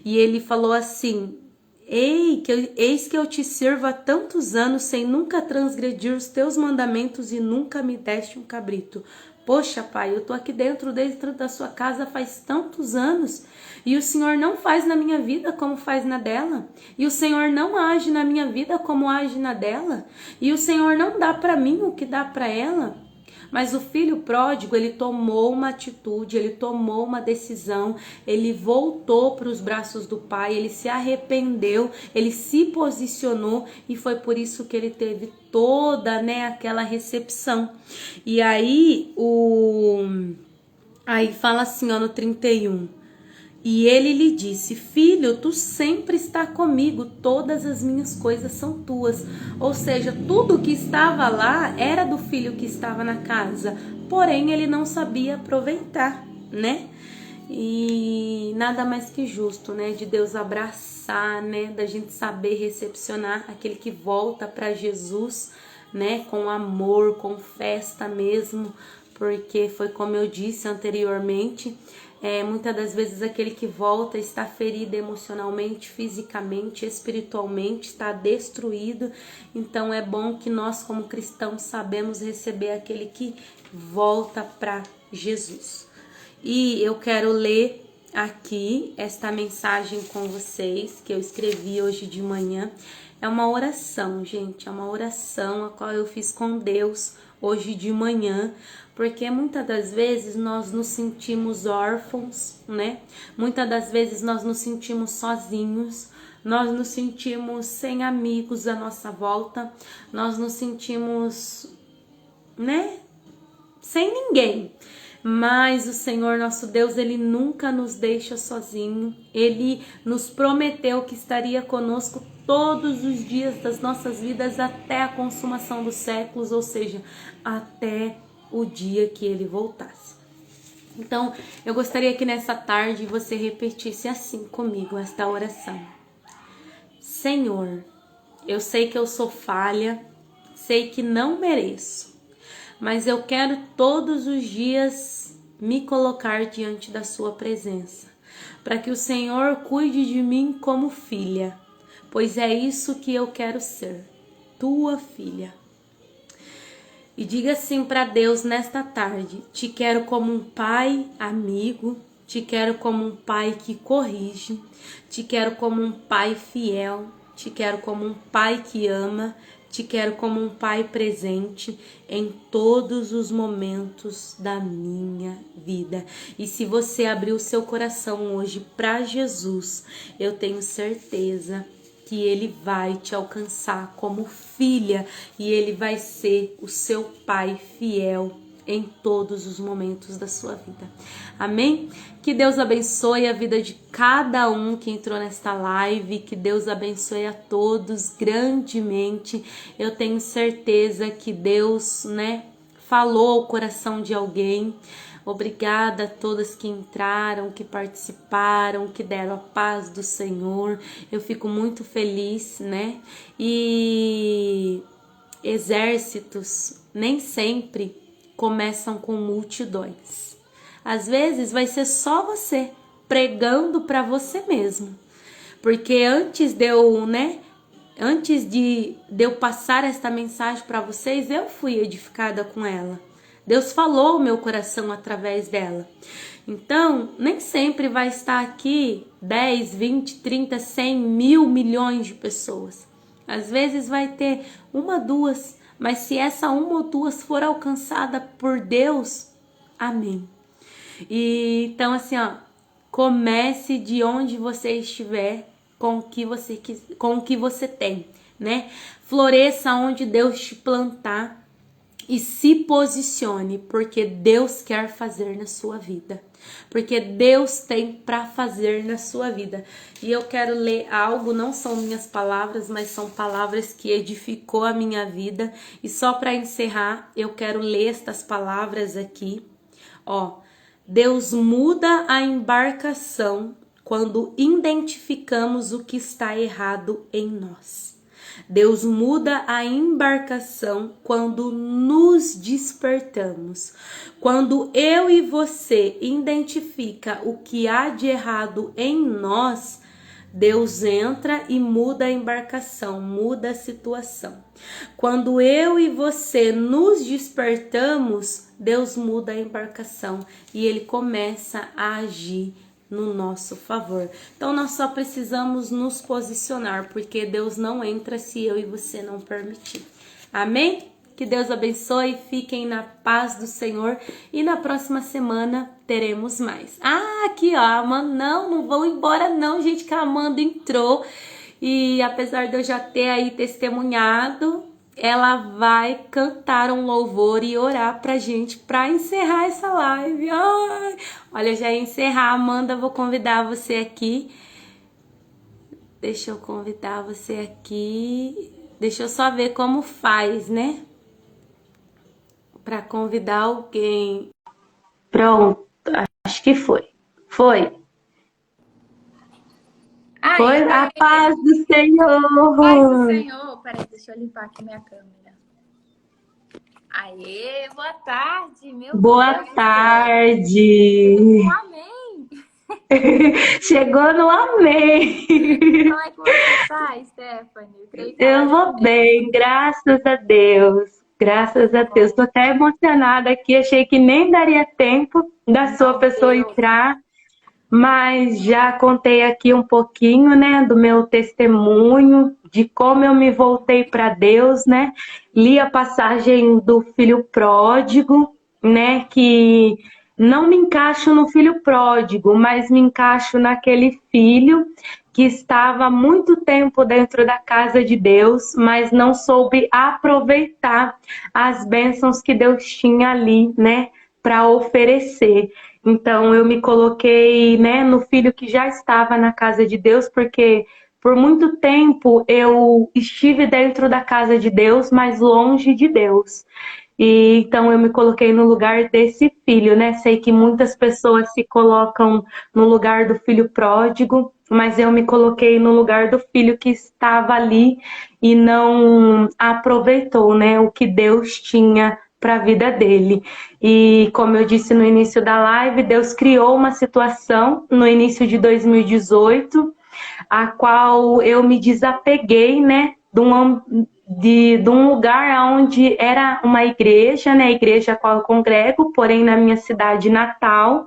E ele falou assim: eis que eu te sirvo há tantos anos sem nunca transgredir os teus mandamentos e nunca me deste um cabrito. Poxa, pai, eu tô aqui dentro da sua casa faz tantos anos e o Senhor não faz na minha vida como faz na dela. E o Senhor não age na minha vida como age na dela. E o Senhor não dá para mim o que dá para ela. Mas o filho pródigo, ele tomou uma atitude, ele tomou uma decisão, ele voltou para os braços do pai, ele se arrependeu, ele se posicionou e foi por isso que ele teve toda, né, aquela recepção. E aí, aí fala assim, ó, no 31. E ele lhe disse: filho, tu sempre está comigo, todas as minhas coisas são tuas. Ou seja, tudo que estava lá era do filho que estava na casa, porém ele não sabia aproveitar, né? E nada mais que justo, né? De Deus abraçar, né? Da gente saber recepcionar aquele que volta para Jesus, né? Com amor, com festa mesmo, porque foi como eu disse anteriormente, Muitas das vezes aquele que volta está ferido emocionalmente, fisicamente, espiritualmente, está destruído. Então é bom que nós como cristãos sabemos receber aquele que volta para Jesus. E eu quero ler aqui esta mensagem com vocês que eu escrevi hoje de manhã. É uma oração, gente, é uma oração a qual eu fiz com Deus hoje de manhã, porque muitas das vezes nós nos sentimos órfãos, né? Muitas das vezes nós nos sentimos sozinhos, nós nos sentimos sem amigos à nossa volta, nós nos sentimos, né, sem ninguém. Mas o Senhor nosso Deus, Ele nunca nos deixa sozinho. Ele nos prometeu que estaria conosco todos os dias das nossas vidas até a consumação dos séculos, ou seja, até o dia que Ele voltasse. Então, eu gostaria que nessa tarde você repetisse assim comigo esta oração. Senhor, eu sei que eu sou falha, sei que não mereço, mas eu quero todos os dias me colocar diante da sua presença, para que o Senhor cuide de mim como filha, pois é isso que eu quero ser, tua filha. E diga assim para Deus nesta tarde: te quero como um pai amigo, te quero como um pai que corrige, te quero como um pai fiel, te quero como um pai que ama, te quero como um pai presente em todos os momentos da minha vida. E se você abrir o seu coração hoje para Jesus, eu tenho certeza que Ele vai te alcançar como filha e Ele vai ser o seu pai fiel em todos os momentos da sua vida. Amém? Que Deus abençoe a vida de cada um que entrou nesta live, que Deus abençoe a todos grandemente. Eu tenho certeza que Deus, falou ao coração de alguém. Obrigada a todas que entraram, que participaram, que deram a paz do Senhor. Eu fico muito feliz, E exércitos nem sempre começam com multidões. Às vezes vai ser só você pregando para você mesmo. Porque antes de eu passar esta mensagem para vocês, eu fui edificada com ela. Deus falou ao meu coração através dela. Então, nem sempre vai estar aqui 10, 20, 30, 100, 1000, milhões de pessoas. Às vezes vai ter uma, duas, mas se essa uma ou duas for alcançada por Deus, amém. E então assim, comece de onde você estiver com o que você tem, Floresça onde Deus te plantar e se posicione, porque Deus quer fazer na sua vida. Porque Deus tem para fazer na sua vida. E eu quero ler algo, não são minhas palavras, mas são palavras que edificou a minha vida. E só para encerrar, eu quero ler estas palavras aqui. Deus muda a embarcação quando identificamos o que está errado em nós. Deus muda a embarcação quando nos despertamos. Quando eu e você identifica o que há de errado em nós, Deus entra e muda a embarcação, muda a situação. Quando eu e você nos despertamos, Deus muda a embarcação e Ele começa a agir no nosso favor. Então nós só precisamos nos posicionar, porque Deus não entra se eu e você não permitir. Amém? Que Deus abençoe, fiquem na paz do Senhor e na próxima semana teremos mais. Aqui a Amanda, não vão embora não, gente, que a Amanda entrou e apesar de eu já ter aí testemunhado, ela vai cantar um louvor e orar pra gente pra encerrar essa live. Olha, já ia encerrar, Amanda, vou convidar você aqui. Deixa eu convidar você aqui. Deixa eu só ver como faz, Pra convidar alguém. Pronto, acho que foi. Foi. Foi a paz do Senhor. Paz do Senhor. Peraí, deixa eu limpar aqui minha câmera. Aê, boa tarde, meu Boa Deus. Tarde. Amém. Chegou no amém. Como é que você está, Stephanie? Eu creio que ela Eu já vou deve. bem, graças a Deus. Graças a Deus. Bom, Estou até emocionada aqui. Achei que nem daria tempo da sua não pessoa deu. entrar, mas já contei aqui um pouquinho, né, do meu testemunho, de como eu me voltei para Deus, né? Li a passagem do filho pródigo, né, que não me encaixo no filho pródigo, mas me encaixo naquele filho que estava há muito tempo dentro da casa de Deus, mas não soube aproveitar as bênçãos que Deus tinha ali, né, para oferecer. Então eu me coloquei, né, no filho que já estava na casa de Deus, porque por muito tempo eu estive dentro da casa de Deus, mas longe de Deus. E então eu me coloquei no lugar desse filho, né? Sei que muitas pessoas se colocam no lugar do filho pródigo, mas eu me coloquei no lugar do filho que estava ali e não aproveitou, né, o que Deus tinha para a vida dele. E como eu disse no início da live, Deus criou uma situação no início de 2018, a qual eu me desapeguei, né, de um lugar onde era uma igreja, né, a igreja a qual eu congrego, porém na minha cidade natal.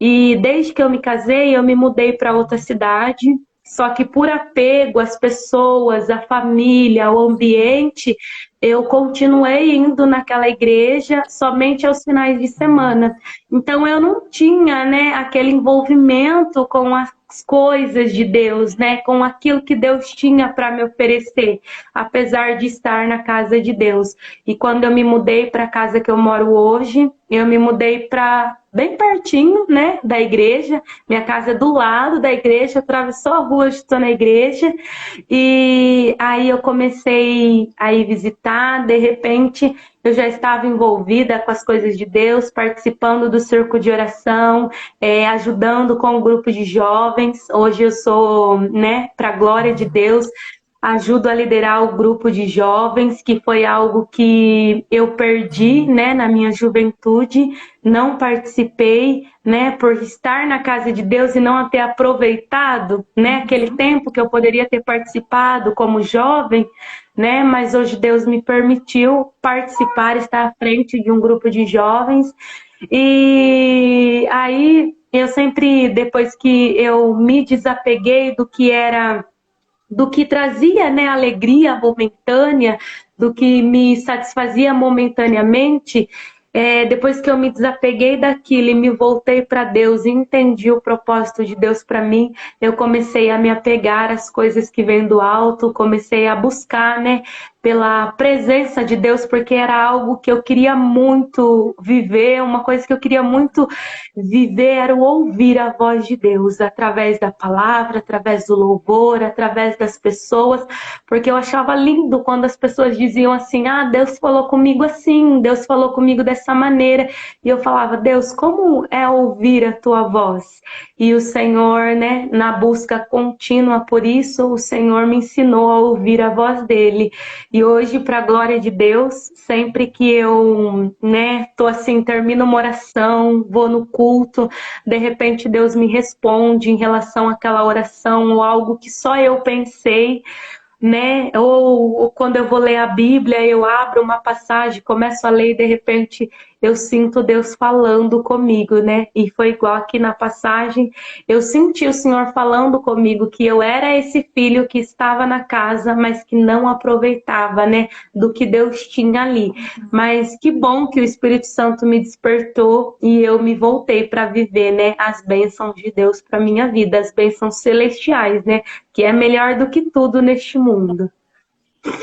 E desde que eu me casei, eu me mudei para outra cidade. Só que por apego às pessoas, à família, ao ambiente, eu continuei indo naquela igreja somente aos finais de semana. Então eu não tinha, né, aquele envolvimento com as coisas de Deus, né, com aquilo que Deus tinha para me oferecer, apesar de estar na casa de Deus. E quando eu me mudei para a casa que eu moro hoje, eu me mudei para bem pertinho, né, da igreja. Minha casa é do lado da igreja, atravessou a rua, estou na igreja. E aí eu comecei a ir visitar, de repente eu já estava envolvida com as coisas de Deus, participando do círculo de oração, ajudando com o grupo de jovens. Hoje eu sou, né, para a glória de Deus, ajudo a liderar o grupo de jovens, que foi algo que eu perdi, né, na minha juventude, não participei, né, por estar na casa de Deus e não ter aproveitado, né, aquele Uhum. tempo que eu poderia ter participado como jovem, né, mas hoje Deus me permitiu participar, estar à frente de um grupo de jovens. E aí eu sempre, depois que eu me desapeguei do que trazia, né, alegria momentânea, do que me satisfazia momentaneamente, depois que eu me desapeguei daquilo e me voltei para Deus e entendi o propósito de Deus para mim, eu comecei a me apegar às coisas que vêm do alto, comecei a buscar, né, pela presença de Deus, porque era algo que eu queria muito viver, uma coisa que eu queria muito viver era o ouvir a voz de Deus através da palavra, através do louvor, através das pessoas, porque eu achava lindo quando as pessoas diziam assim: "Ah, Deus falou comigo assim, Deus falou comigo dessa maneira". E eu falava: "Deus, como é ouvir a tua voz?". E o Senhor, né, na busca contínua por isso, o Senhor me ensinou a ouvir a voz dele. E hoje, para a glória de Deus, sempre que eu, né, tô assim, termino uma oração, vou no culto, de repente Deus me responde em relação àquela oração ou algo que só eu pensei, né? Ou quando eu vou ler a Bíblia, eu abro uma passagem, começo a ler e de repente eu sinto Deus falando comigo, né? E foi igual aqui na passagem, eu senti o Senhor falando comigo que eu era esse filho que estava na casa, mas que não aproveitava, né, do que Deus tinha ali. Mas que bom que o Espírito Santo me despertou e eu me voltei para viver, né, as bênçãos de Deus para minha vida, as bênçãos celestiais, né? Que é melhor do que tudo neste mundo.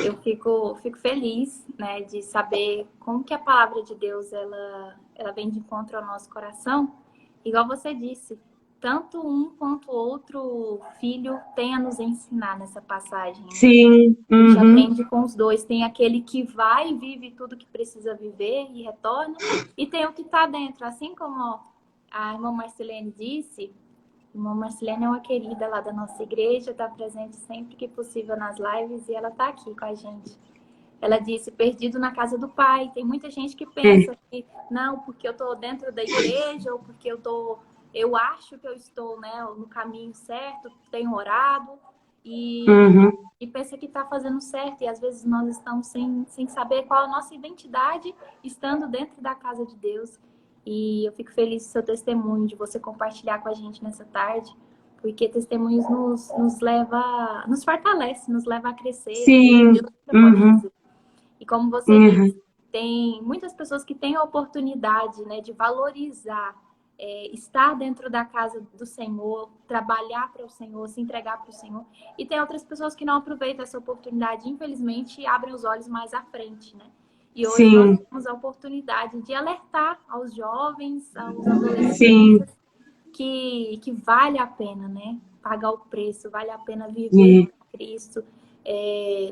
Eu fico feliz, né, de saber como que a palavra de Deus ela vem de encontro ao nosso coração. Igual você disse, tanto um quanto o outro filho tem a nos ensinar nessa passagem, né? Sim, A gente uhum, aprende com os dois. Tem aquele que vai e vive tudo que precisa viver e retorna, e tem o que está dentro. Assim como a irmã Marcelene disse, a irmã Marcelene é uma querida lá da nossa igreja, está presente sempre que possível nas lives e ela está aqui com a gente. Ela disse, perdido na casa do pai. Tem muita gente que é, pensa que, não, porque eu estou dentro da igreja ou porque eu estou eu acho que eu estou, né, no caminho certo, tenho orado Uhum. e pensa que está fazendo certo. E às vezes nós estamos sem saber qual a nossa identidade estando dentro da casa de Deus. E eu fico feliz do seu testemunho, de você compartilhar com a gente nessa tarde, porque testemunhos nos leva, nos fortalece, nos leva a crescer, ver o que Sim. Deus ainda pode Uhum. fazer. E como você Uhum. disse, tem muitas pessoas que têm a oportunidade, né, de valorizar, estar dentro da casa do Senhor, trabalhar para o Senhor, se entregar para o Senhor. E tem outras pessoas que não aproveitam essa oportunidade, infelizmente, e abrem os olhos mais à frente, né? E hoje nós Sim. temos a oportunidade de alertar aos jovens, aos adolescentes, Sim. que vale a pena, né? Pagar o preço, vale a pena viver É. com Cristo,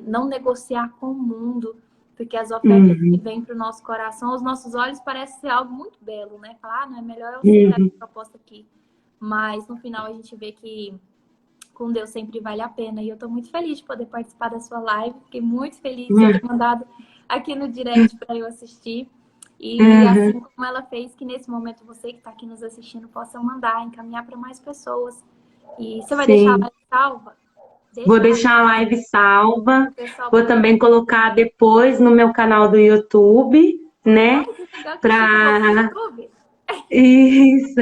não negociar com o mundo, porque as ofertas que Uhum. vêm para o nosso coração, aos nossos olhos, parece ser algo muito belo, né? Falar, não é melhor eu aceitar Uhum. essa proposta aqui. Mas no final a gente vê que com Deus sempre vale a pena. E eu estou muito feliz de poder participar da sua live. Fiquei muito feliz de você ter mandado aqui no direct para eu assistir. E Uhum. assim como ela fez, que nesse momento você que está aqui nos assistindo possa mandar, encaminhar para mais pessoas. E você vai deixar a Sim. live salva? Vou Deixa lá deixar a live salva. para o pessoal Vou poder. também colocar depois no meu canal do YouTube, né? Olha que legal que chique, eu vou pro Pra... YouTube. Isso.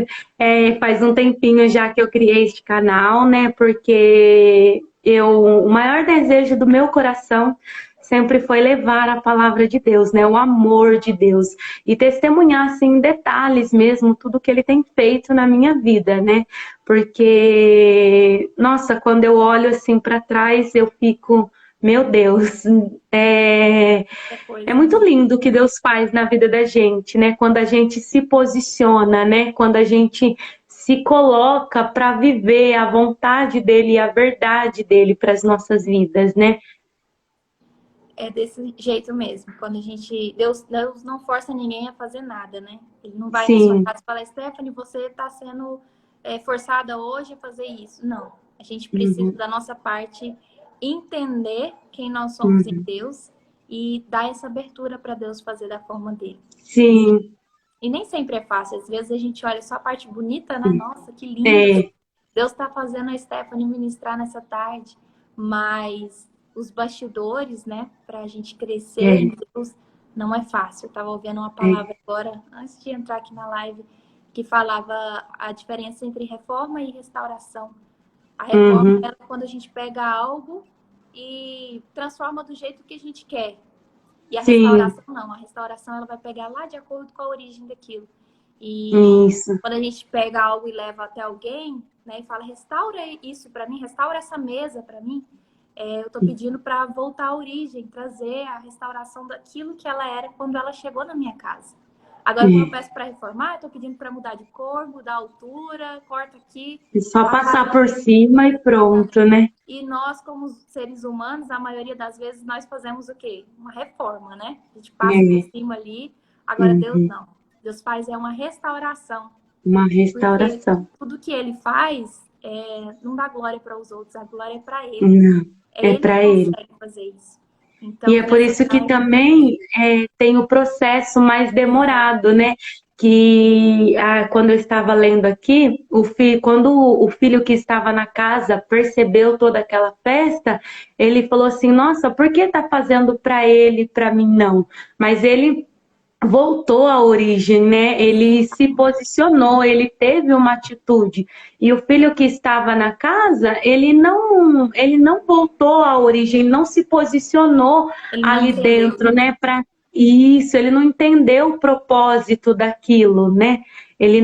Faz um tempinho já que eu criei este canal, né? Porque o maior desejo do meu coração sempre foi levar a palavra de Deus, né? O amor de Deus e testemunhar assim em detalhes mesmo tudo que Ele tem feito na minha vida, né? Porque, nossa, quando eu olho assim para trás, eu fico, meu Deus, Muita é coisa, muito né? lindo o que Deus faz na vida da gente, né? Quando a gente se posiciona, né? Quando a gente se coloca para viver a vontade dele e a verdade dele para as nossas vidas, né? É desse jeito mesmo. Quando a gente. Deus não força ninguém a fazer nada, né? Ele não vai na sua Sim. casa e fala, Stephanie, você está sendo forçada hoje a fazer isso. Não. A gente precisa, Uhum, da nossa parte, entender quem nós somos em uhum. Deus e dar essa abertura para Deus fazer da forma dele. Sim. E nem sempre é fácil. Às vezes a gente olha só a parte bonita, né? Nossa, que lindo. É. Deus está fazendo a Stephanie ministrar nessa tarde. Mas os bastidores, né? Para a gente crescer em É. Deus, não é fácil. Eu estava ouvindo uma É. palavra agora, antes de entrar aqui na live, que falava a diferença entre reforma e restauração. A reforma Uhum. é quando a gente pega algo e transforma do jeito que a gente quer. E a Sim. restauração não, a restauração ela vai pegar lá de acordo com a origem daquilo. E Isso. quando a gente pega algo e leva até alguém, né, e fala, restaura isso para mim, restaura essa mesa para mim, eu estou pedindo para voltar à origem, trazer a restauração daquilo que ela era quando ela chegou na minha casa. Agora, quando eu É. peço para reformar, eu estou pedindo para mudar de cor, mudar a altura, corta aqui, E só baixa passar por ali. cima e pronto, né? E nós, como seres humanos, a maioria das vezes nós fazemos o quê? Uma reforma, né? A gente passa por É. cima ali. Agora, Deus Uhum. não. Deus faz uma restauração. Uma Porque restauração. tudo que ele faz não dá glória para os outros, a glória é para ele. Não. É É ele que para ele. consegue fazer isso. E Então, é por nessa isso que tarde, também tem o processo mais exato. demorado, né? Que quando eu estava lendo aqui, quando o filho que estava na casa percebeu toda aquela festa, ele falou assim: Nossa, por que tá fazendo para ele, para mim não? Mas ele voltou à origem, né? Ele se posicionou, ele teve uma atitude. E o filho que estava na casa, ele não voltou à origem, não se posicionou Ele não ali entendeu, dentro, né? né? Para isso, ele não entendeu o propósito daquilo, né? Ele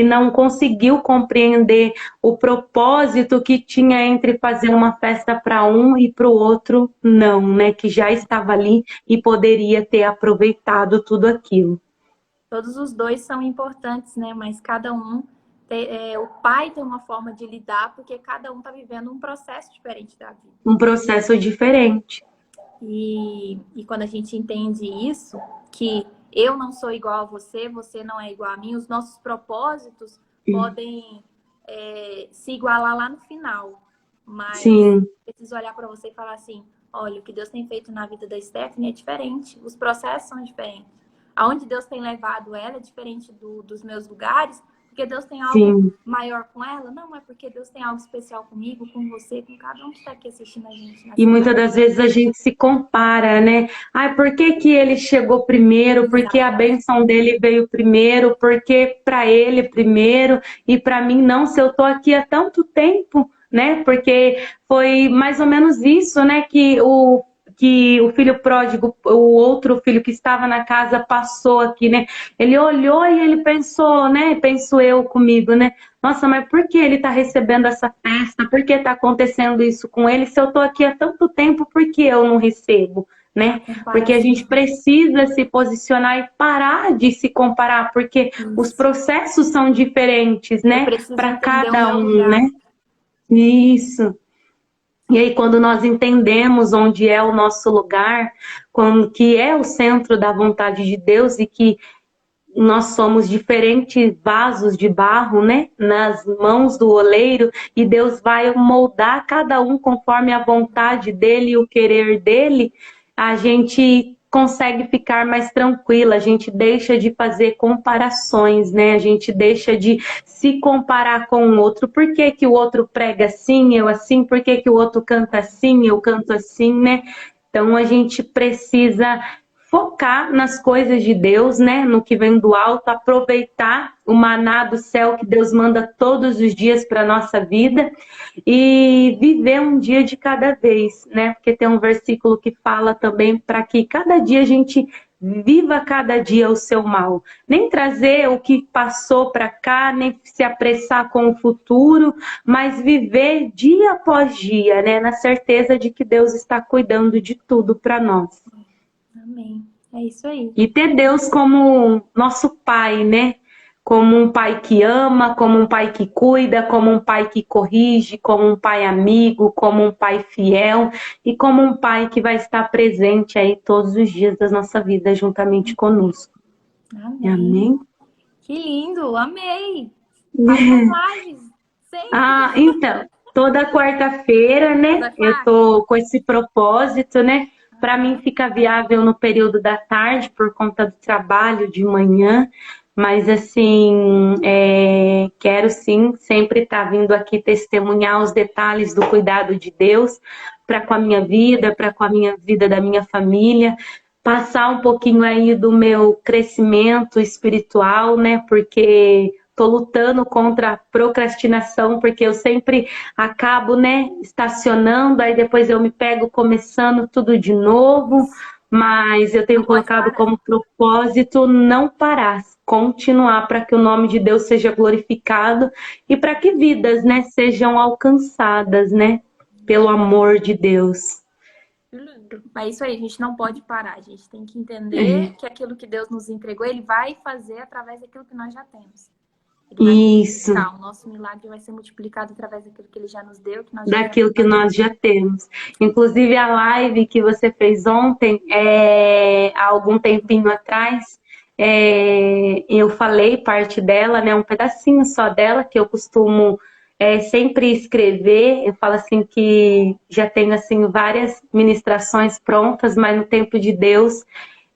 não conseguiu compreender o propósito que tinha entre fazer uma festa para um e para o outro não, né? Que já estava ali e poderia ter aproveitado tudo aquilo. Todos os dois são importantes, né? Mas cada um o pai tem uma forma de lidar, porque cada um está vivendo um processo diferente da vida. Um processo diferente. E quando a gente entende isso, que eu não sou igual a você, você não é igual a mim, os nossos propósitos podem se igualar lá no final. Mas Sim, eu preciso olhar para você e falar assim: olha, o que Deus tem feito na vida da Stephanie é diferente, os processos são diferentes. Aonde Deus tem levado ela é diferente dos meus lugares, porque Deus tem algo sim. maior com ela. Não, é porque Deus tem algo especial comigo, com você, com cada um que está aqui assistindo a gente E nessa muitas live. das vezes a gente se compara, né? Ai, por que que ele chegou primeiro? Por que a Exatamente. bênção dele veio primeiro? Por que para ele primeiro e para mim não? Se eu tô aqui há tanto tempo, né? Porque foi mais ou menos isso, né? Que o filho pródigo, o outro filho que estava na casa passou aqui, né? Ele olhou e ele pensou, né? Penso eu comigo, né? Nossa, mas por que ele está recebendo essa festa? Por que está acontecendo isso com ele? Se eu estou aqui há tanto tempo, por que eu não recebo? A Né? Porque a comparação. gente precisa se posicionar e parar de se comparar, porque os Isso. processos são diferentes, Eu né? preciso Para entender o cada meu um, né? lugar. Isso. E aí, quando nós entendemos onde é o nosso lugar, que é o centro da vontade de Deus e que nós somos diferentes vasos de barro, né? Nas mãos do oleiro, e Deus vai moldar cada um conforme a vontade dele e o querer dele, a gente consegue ficar mais tranquila, a gente deixa de fazer comparações, né? A gente deixa de se comparar com o outro. Por que que o outro prega assim, eu assim? Por que que o outro canta assim, eu canto assim, né? Então a gente precisa focar nas coisas de Deus, né? No que vem do alto, aproveitar o maná do céu que Deus manda todos os dias para nossa vida e viver um dia de cada vez, né? Porque tem um versículo que fala também para que cada dia a gente viva cada dia o seu mal. Nem trazer o que passou para cá, nem se apressar com o futuro, mas viver dia após dia, né? Na certeza de que Deus está cuidando de tudo para nós. Amém. É isso aí. E ter Deus como nosso pai, né? Como um pai que ama, como um pai que cuida, como um pai que corrige, como um pai amigo, como um pai fiel e como um pai que vai estar presente aí todos os dias da nossa vida juntamente conosco. Amém. Amém? Que lindo, amei. Faz mais lives, sempre. Então, toda quarta-feira, né? Toda Eu quarta. tô com esse propósito, né? Para mim fica viável no período da tarde por conta do trabalho de manhã, mas assim, quero sim sempre estar vindo aqui testemunhar os detalhes do cuidado de Deus para com a minha vida, para com a minha vida da minha família, passar um pouquinho aí do meu crescimento espiritual, né? Porque tô lutando contra a procrastinação, porque eu sempre acabo, né, estacionando, aí depois eu me pego começando tudo de novo, mas eu tenho Não pode colocado parar. como propósito não parar, continuar para que o nome de Deus seja glorificado e para que vidas, né, sejam alcançadas, né, pelo amor de Deus. Que lindo. Mas isso aí, a gente não pode parar. A gente tem que entender É, que aquilo que Deus nos entregou, Ele vai fazer através daquilo que nós já temos. Ele vai isso. multiplicar. O nosso milagre vai ser multiplicado através daquilo que Ele já nos deu, que nós já temos Daquilo que na nós vida. já temos. Inclusive a live que você fez ontem, há algum tempinho atrás, eu falei parte dela, né, um pedacinho só dela, que eu costumo sempre escrever. Eu falo assim que já tenho assim várias ministrações prontas, mas no tempo de Deus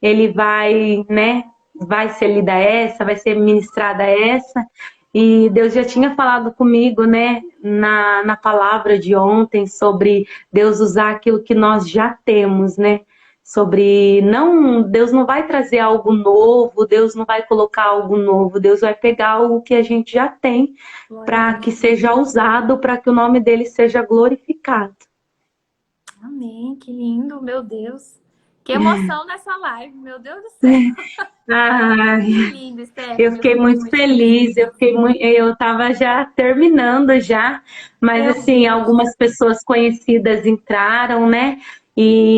ele vai, né, vai ser lida essa, vai ser ministrada essa. E Deus já tinha falado comigo, né, na palavra de ontem, sobre Deus usar aquilo que nós já temos, né? Sobre não, Deus não vai trazer algo novo, Deus não vai colocar algo novo, Deus vai pegar algo que a gente já tem Glória a para Deus. que seja usado, para que o nome dele seja glorificado. Amém. Que lindo, meu Deus. Que emoção nessa live, meu Deus do céu. Ai, Que lindo, eu Stephanie. Eu fiquei fico muito muito feliz. feliz, eu estava já terminando já, mas Eu assim, vi. algumas pessoas conhecidas entraram, né?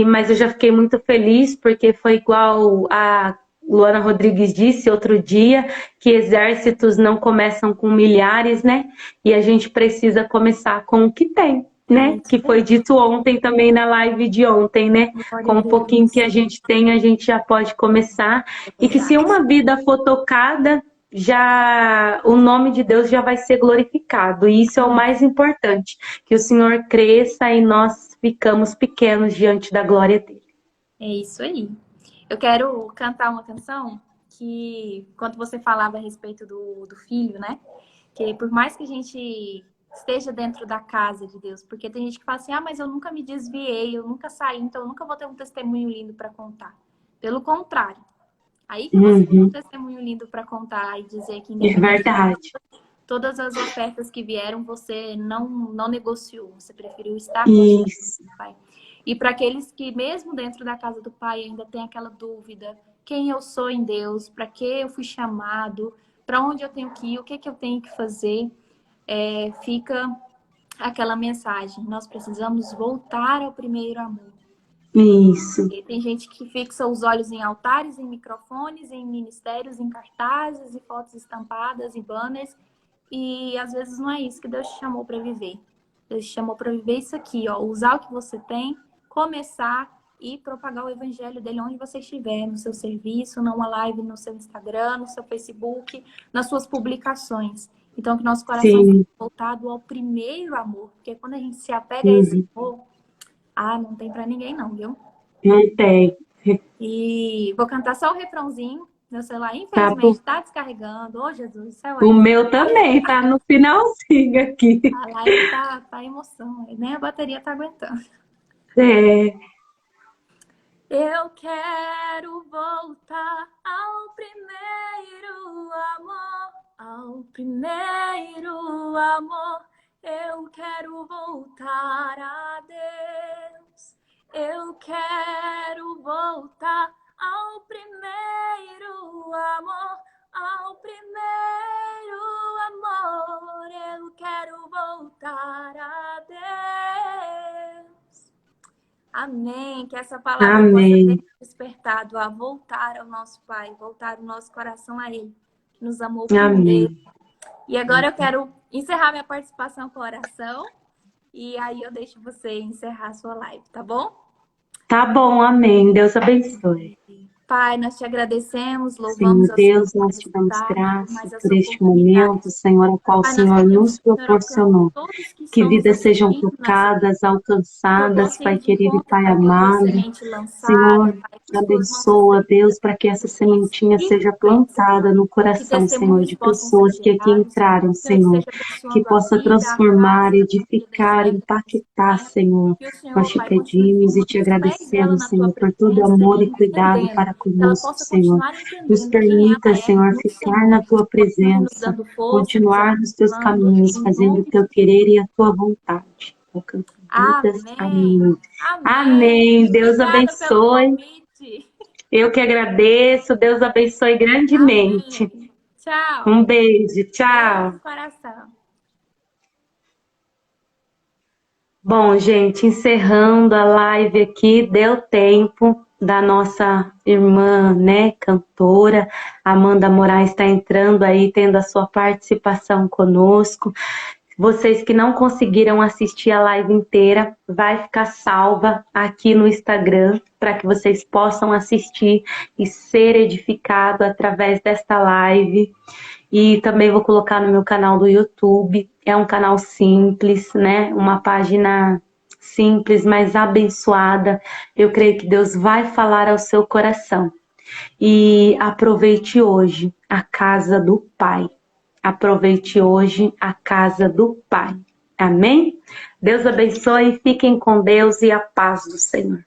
Mas eu já fiquei muito feliz porque foi igual a Luana Rodrigues disse outro dia, que exércitos não começam com milhares, né? E a gente precisa começar com o que tem, É né? isso Que foi aí. dito ontem também na live de ontem, né? Glória a Com o pouquinho que Deus. a gente tem, a gente já pode começar. É E que se verdade. uma vida for tocada, já o nome de Deus já vai ser glorificado. E isso é o mais importante, que o Senhor cresça e nós ficamos pequenos diante da glória dele. É isso aí. Eu quero cantar uma canção que quando você falava a respeito do filho, né? Que por mais que a gente esteja dentro da casa de Deus, porque tem gente que fala assim, ah, mas eu nunca me desviei, eu nunca saí, então eu nunca vou ter um testemunho lindo para contar. Pelo contrário, aí que você tem um testemunho lindo para contar e dizer que É independente verdade. de todas as ofertas que vieram, você não negociou, você preferiu estar com o Pai. E para aqueles que mesmo dentro da casa do Pai ainda tem aquela dúvida, quem eu sou em Deus, para que eu fui chamado, para onde eu tenho que ir, o que eu tenho que fazer, fica aquela mensagem, nós precisamos voltar ao primeiro amor. Isso. E tem gente que fixa os olhos em altares, em microfones, em ministérios, em cartazes, e fotos estampadas, e banners, e às vezes não é isso que Deus te chamou para viver. Deus te chamou para viver isso aqui, ó, usar o que você tem, começar e propagar o evangelho dele onde você estiver, no seu serviço, numa live, no seu Instagram, no seu Facebook, nas suas publicações. Então, que nosso coração seja voltado ao primeiro amor, porque quando a gente se apega a esse amor, não tem pra ninguém não, viu? Não tem. E vou cantar só o refrãozinho. Meu celular, infelizmente, tá descarregando. Ô, Jesus, isso é o meu também, tá no finalzinho aqui. A live tá emoção, nem a bateria tá aguentando. Eu quero voltar ao primeiro amor, ao primeiro amor. Eu quero voltar a Deus. Eu quero voltar ao primeiro amor, ao primeiro amor. Eu quero voltar a Deus. Amém. Que essa palavra possa ter despertado a voltar ao nosso Pai, voltar o nosso coração a Ele, que nos amou primeiro. E agora eu quero encerrar minha participação com a oração. E aí eu deixo você encerrar a sua live, tá bom? Tá bom, amém. Deus abençoe. Pai, nós te agradecemos, louvamos Senhor Deus, nós te damos graça por este oportunidade. momento, Senhor, ao qual o Pai, Senhor nos proporcionou. Que vidas sejam assistindo tocadas, alcançadas, Pai querido e Pai Pai, por tua amado. semente lançada, Senhor, Pai, que as tuas mãos abençoa, Deus, para que essa sementinha seja plantada no coração, Senhor, de pessoas que aqui entraram, Senhor, que possa transformar, edificar, impactar, Senhor. Nós te pedimos e te agradecemos, Senhor, por todo o amor e cuidado para conosco, Senhor. Nos permita, Senhor, ficar na tua presença, continuar nos teus caminhos, fazendo o teu querer e a tua vontade. Amém. Amém. Deus abençoe. Eu que agradeço. Deus abençoe grandemente. Amém. Tchau. Um beijo. Tchau. Beijo no coração. Bom, gente, encerrando a live aqui, deu tempo da nossa irmã, né, cantora, Amanda Moraes está entrando aí, tendo a sua participação conosco. Vocês que não conseguiram assistir a live inteira, vai ficar salva aqui no Instagram, para que vocês possam assistir e ser edificado através desta live. E também vou colocar no meu canal do YouTube. É um canal simples, né? Uma página simples, mas abençoada. Eu creio que Deus vai falar ao seu coração. E aproveite hoje a casa do Pai. Aproveite hoje a casa do Pai. Amém? Deus abençoe, fiquem com Deus e a paz do Senhor.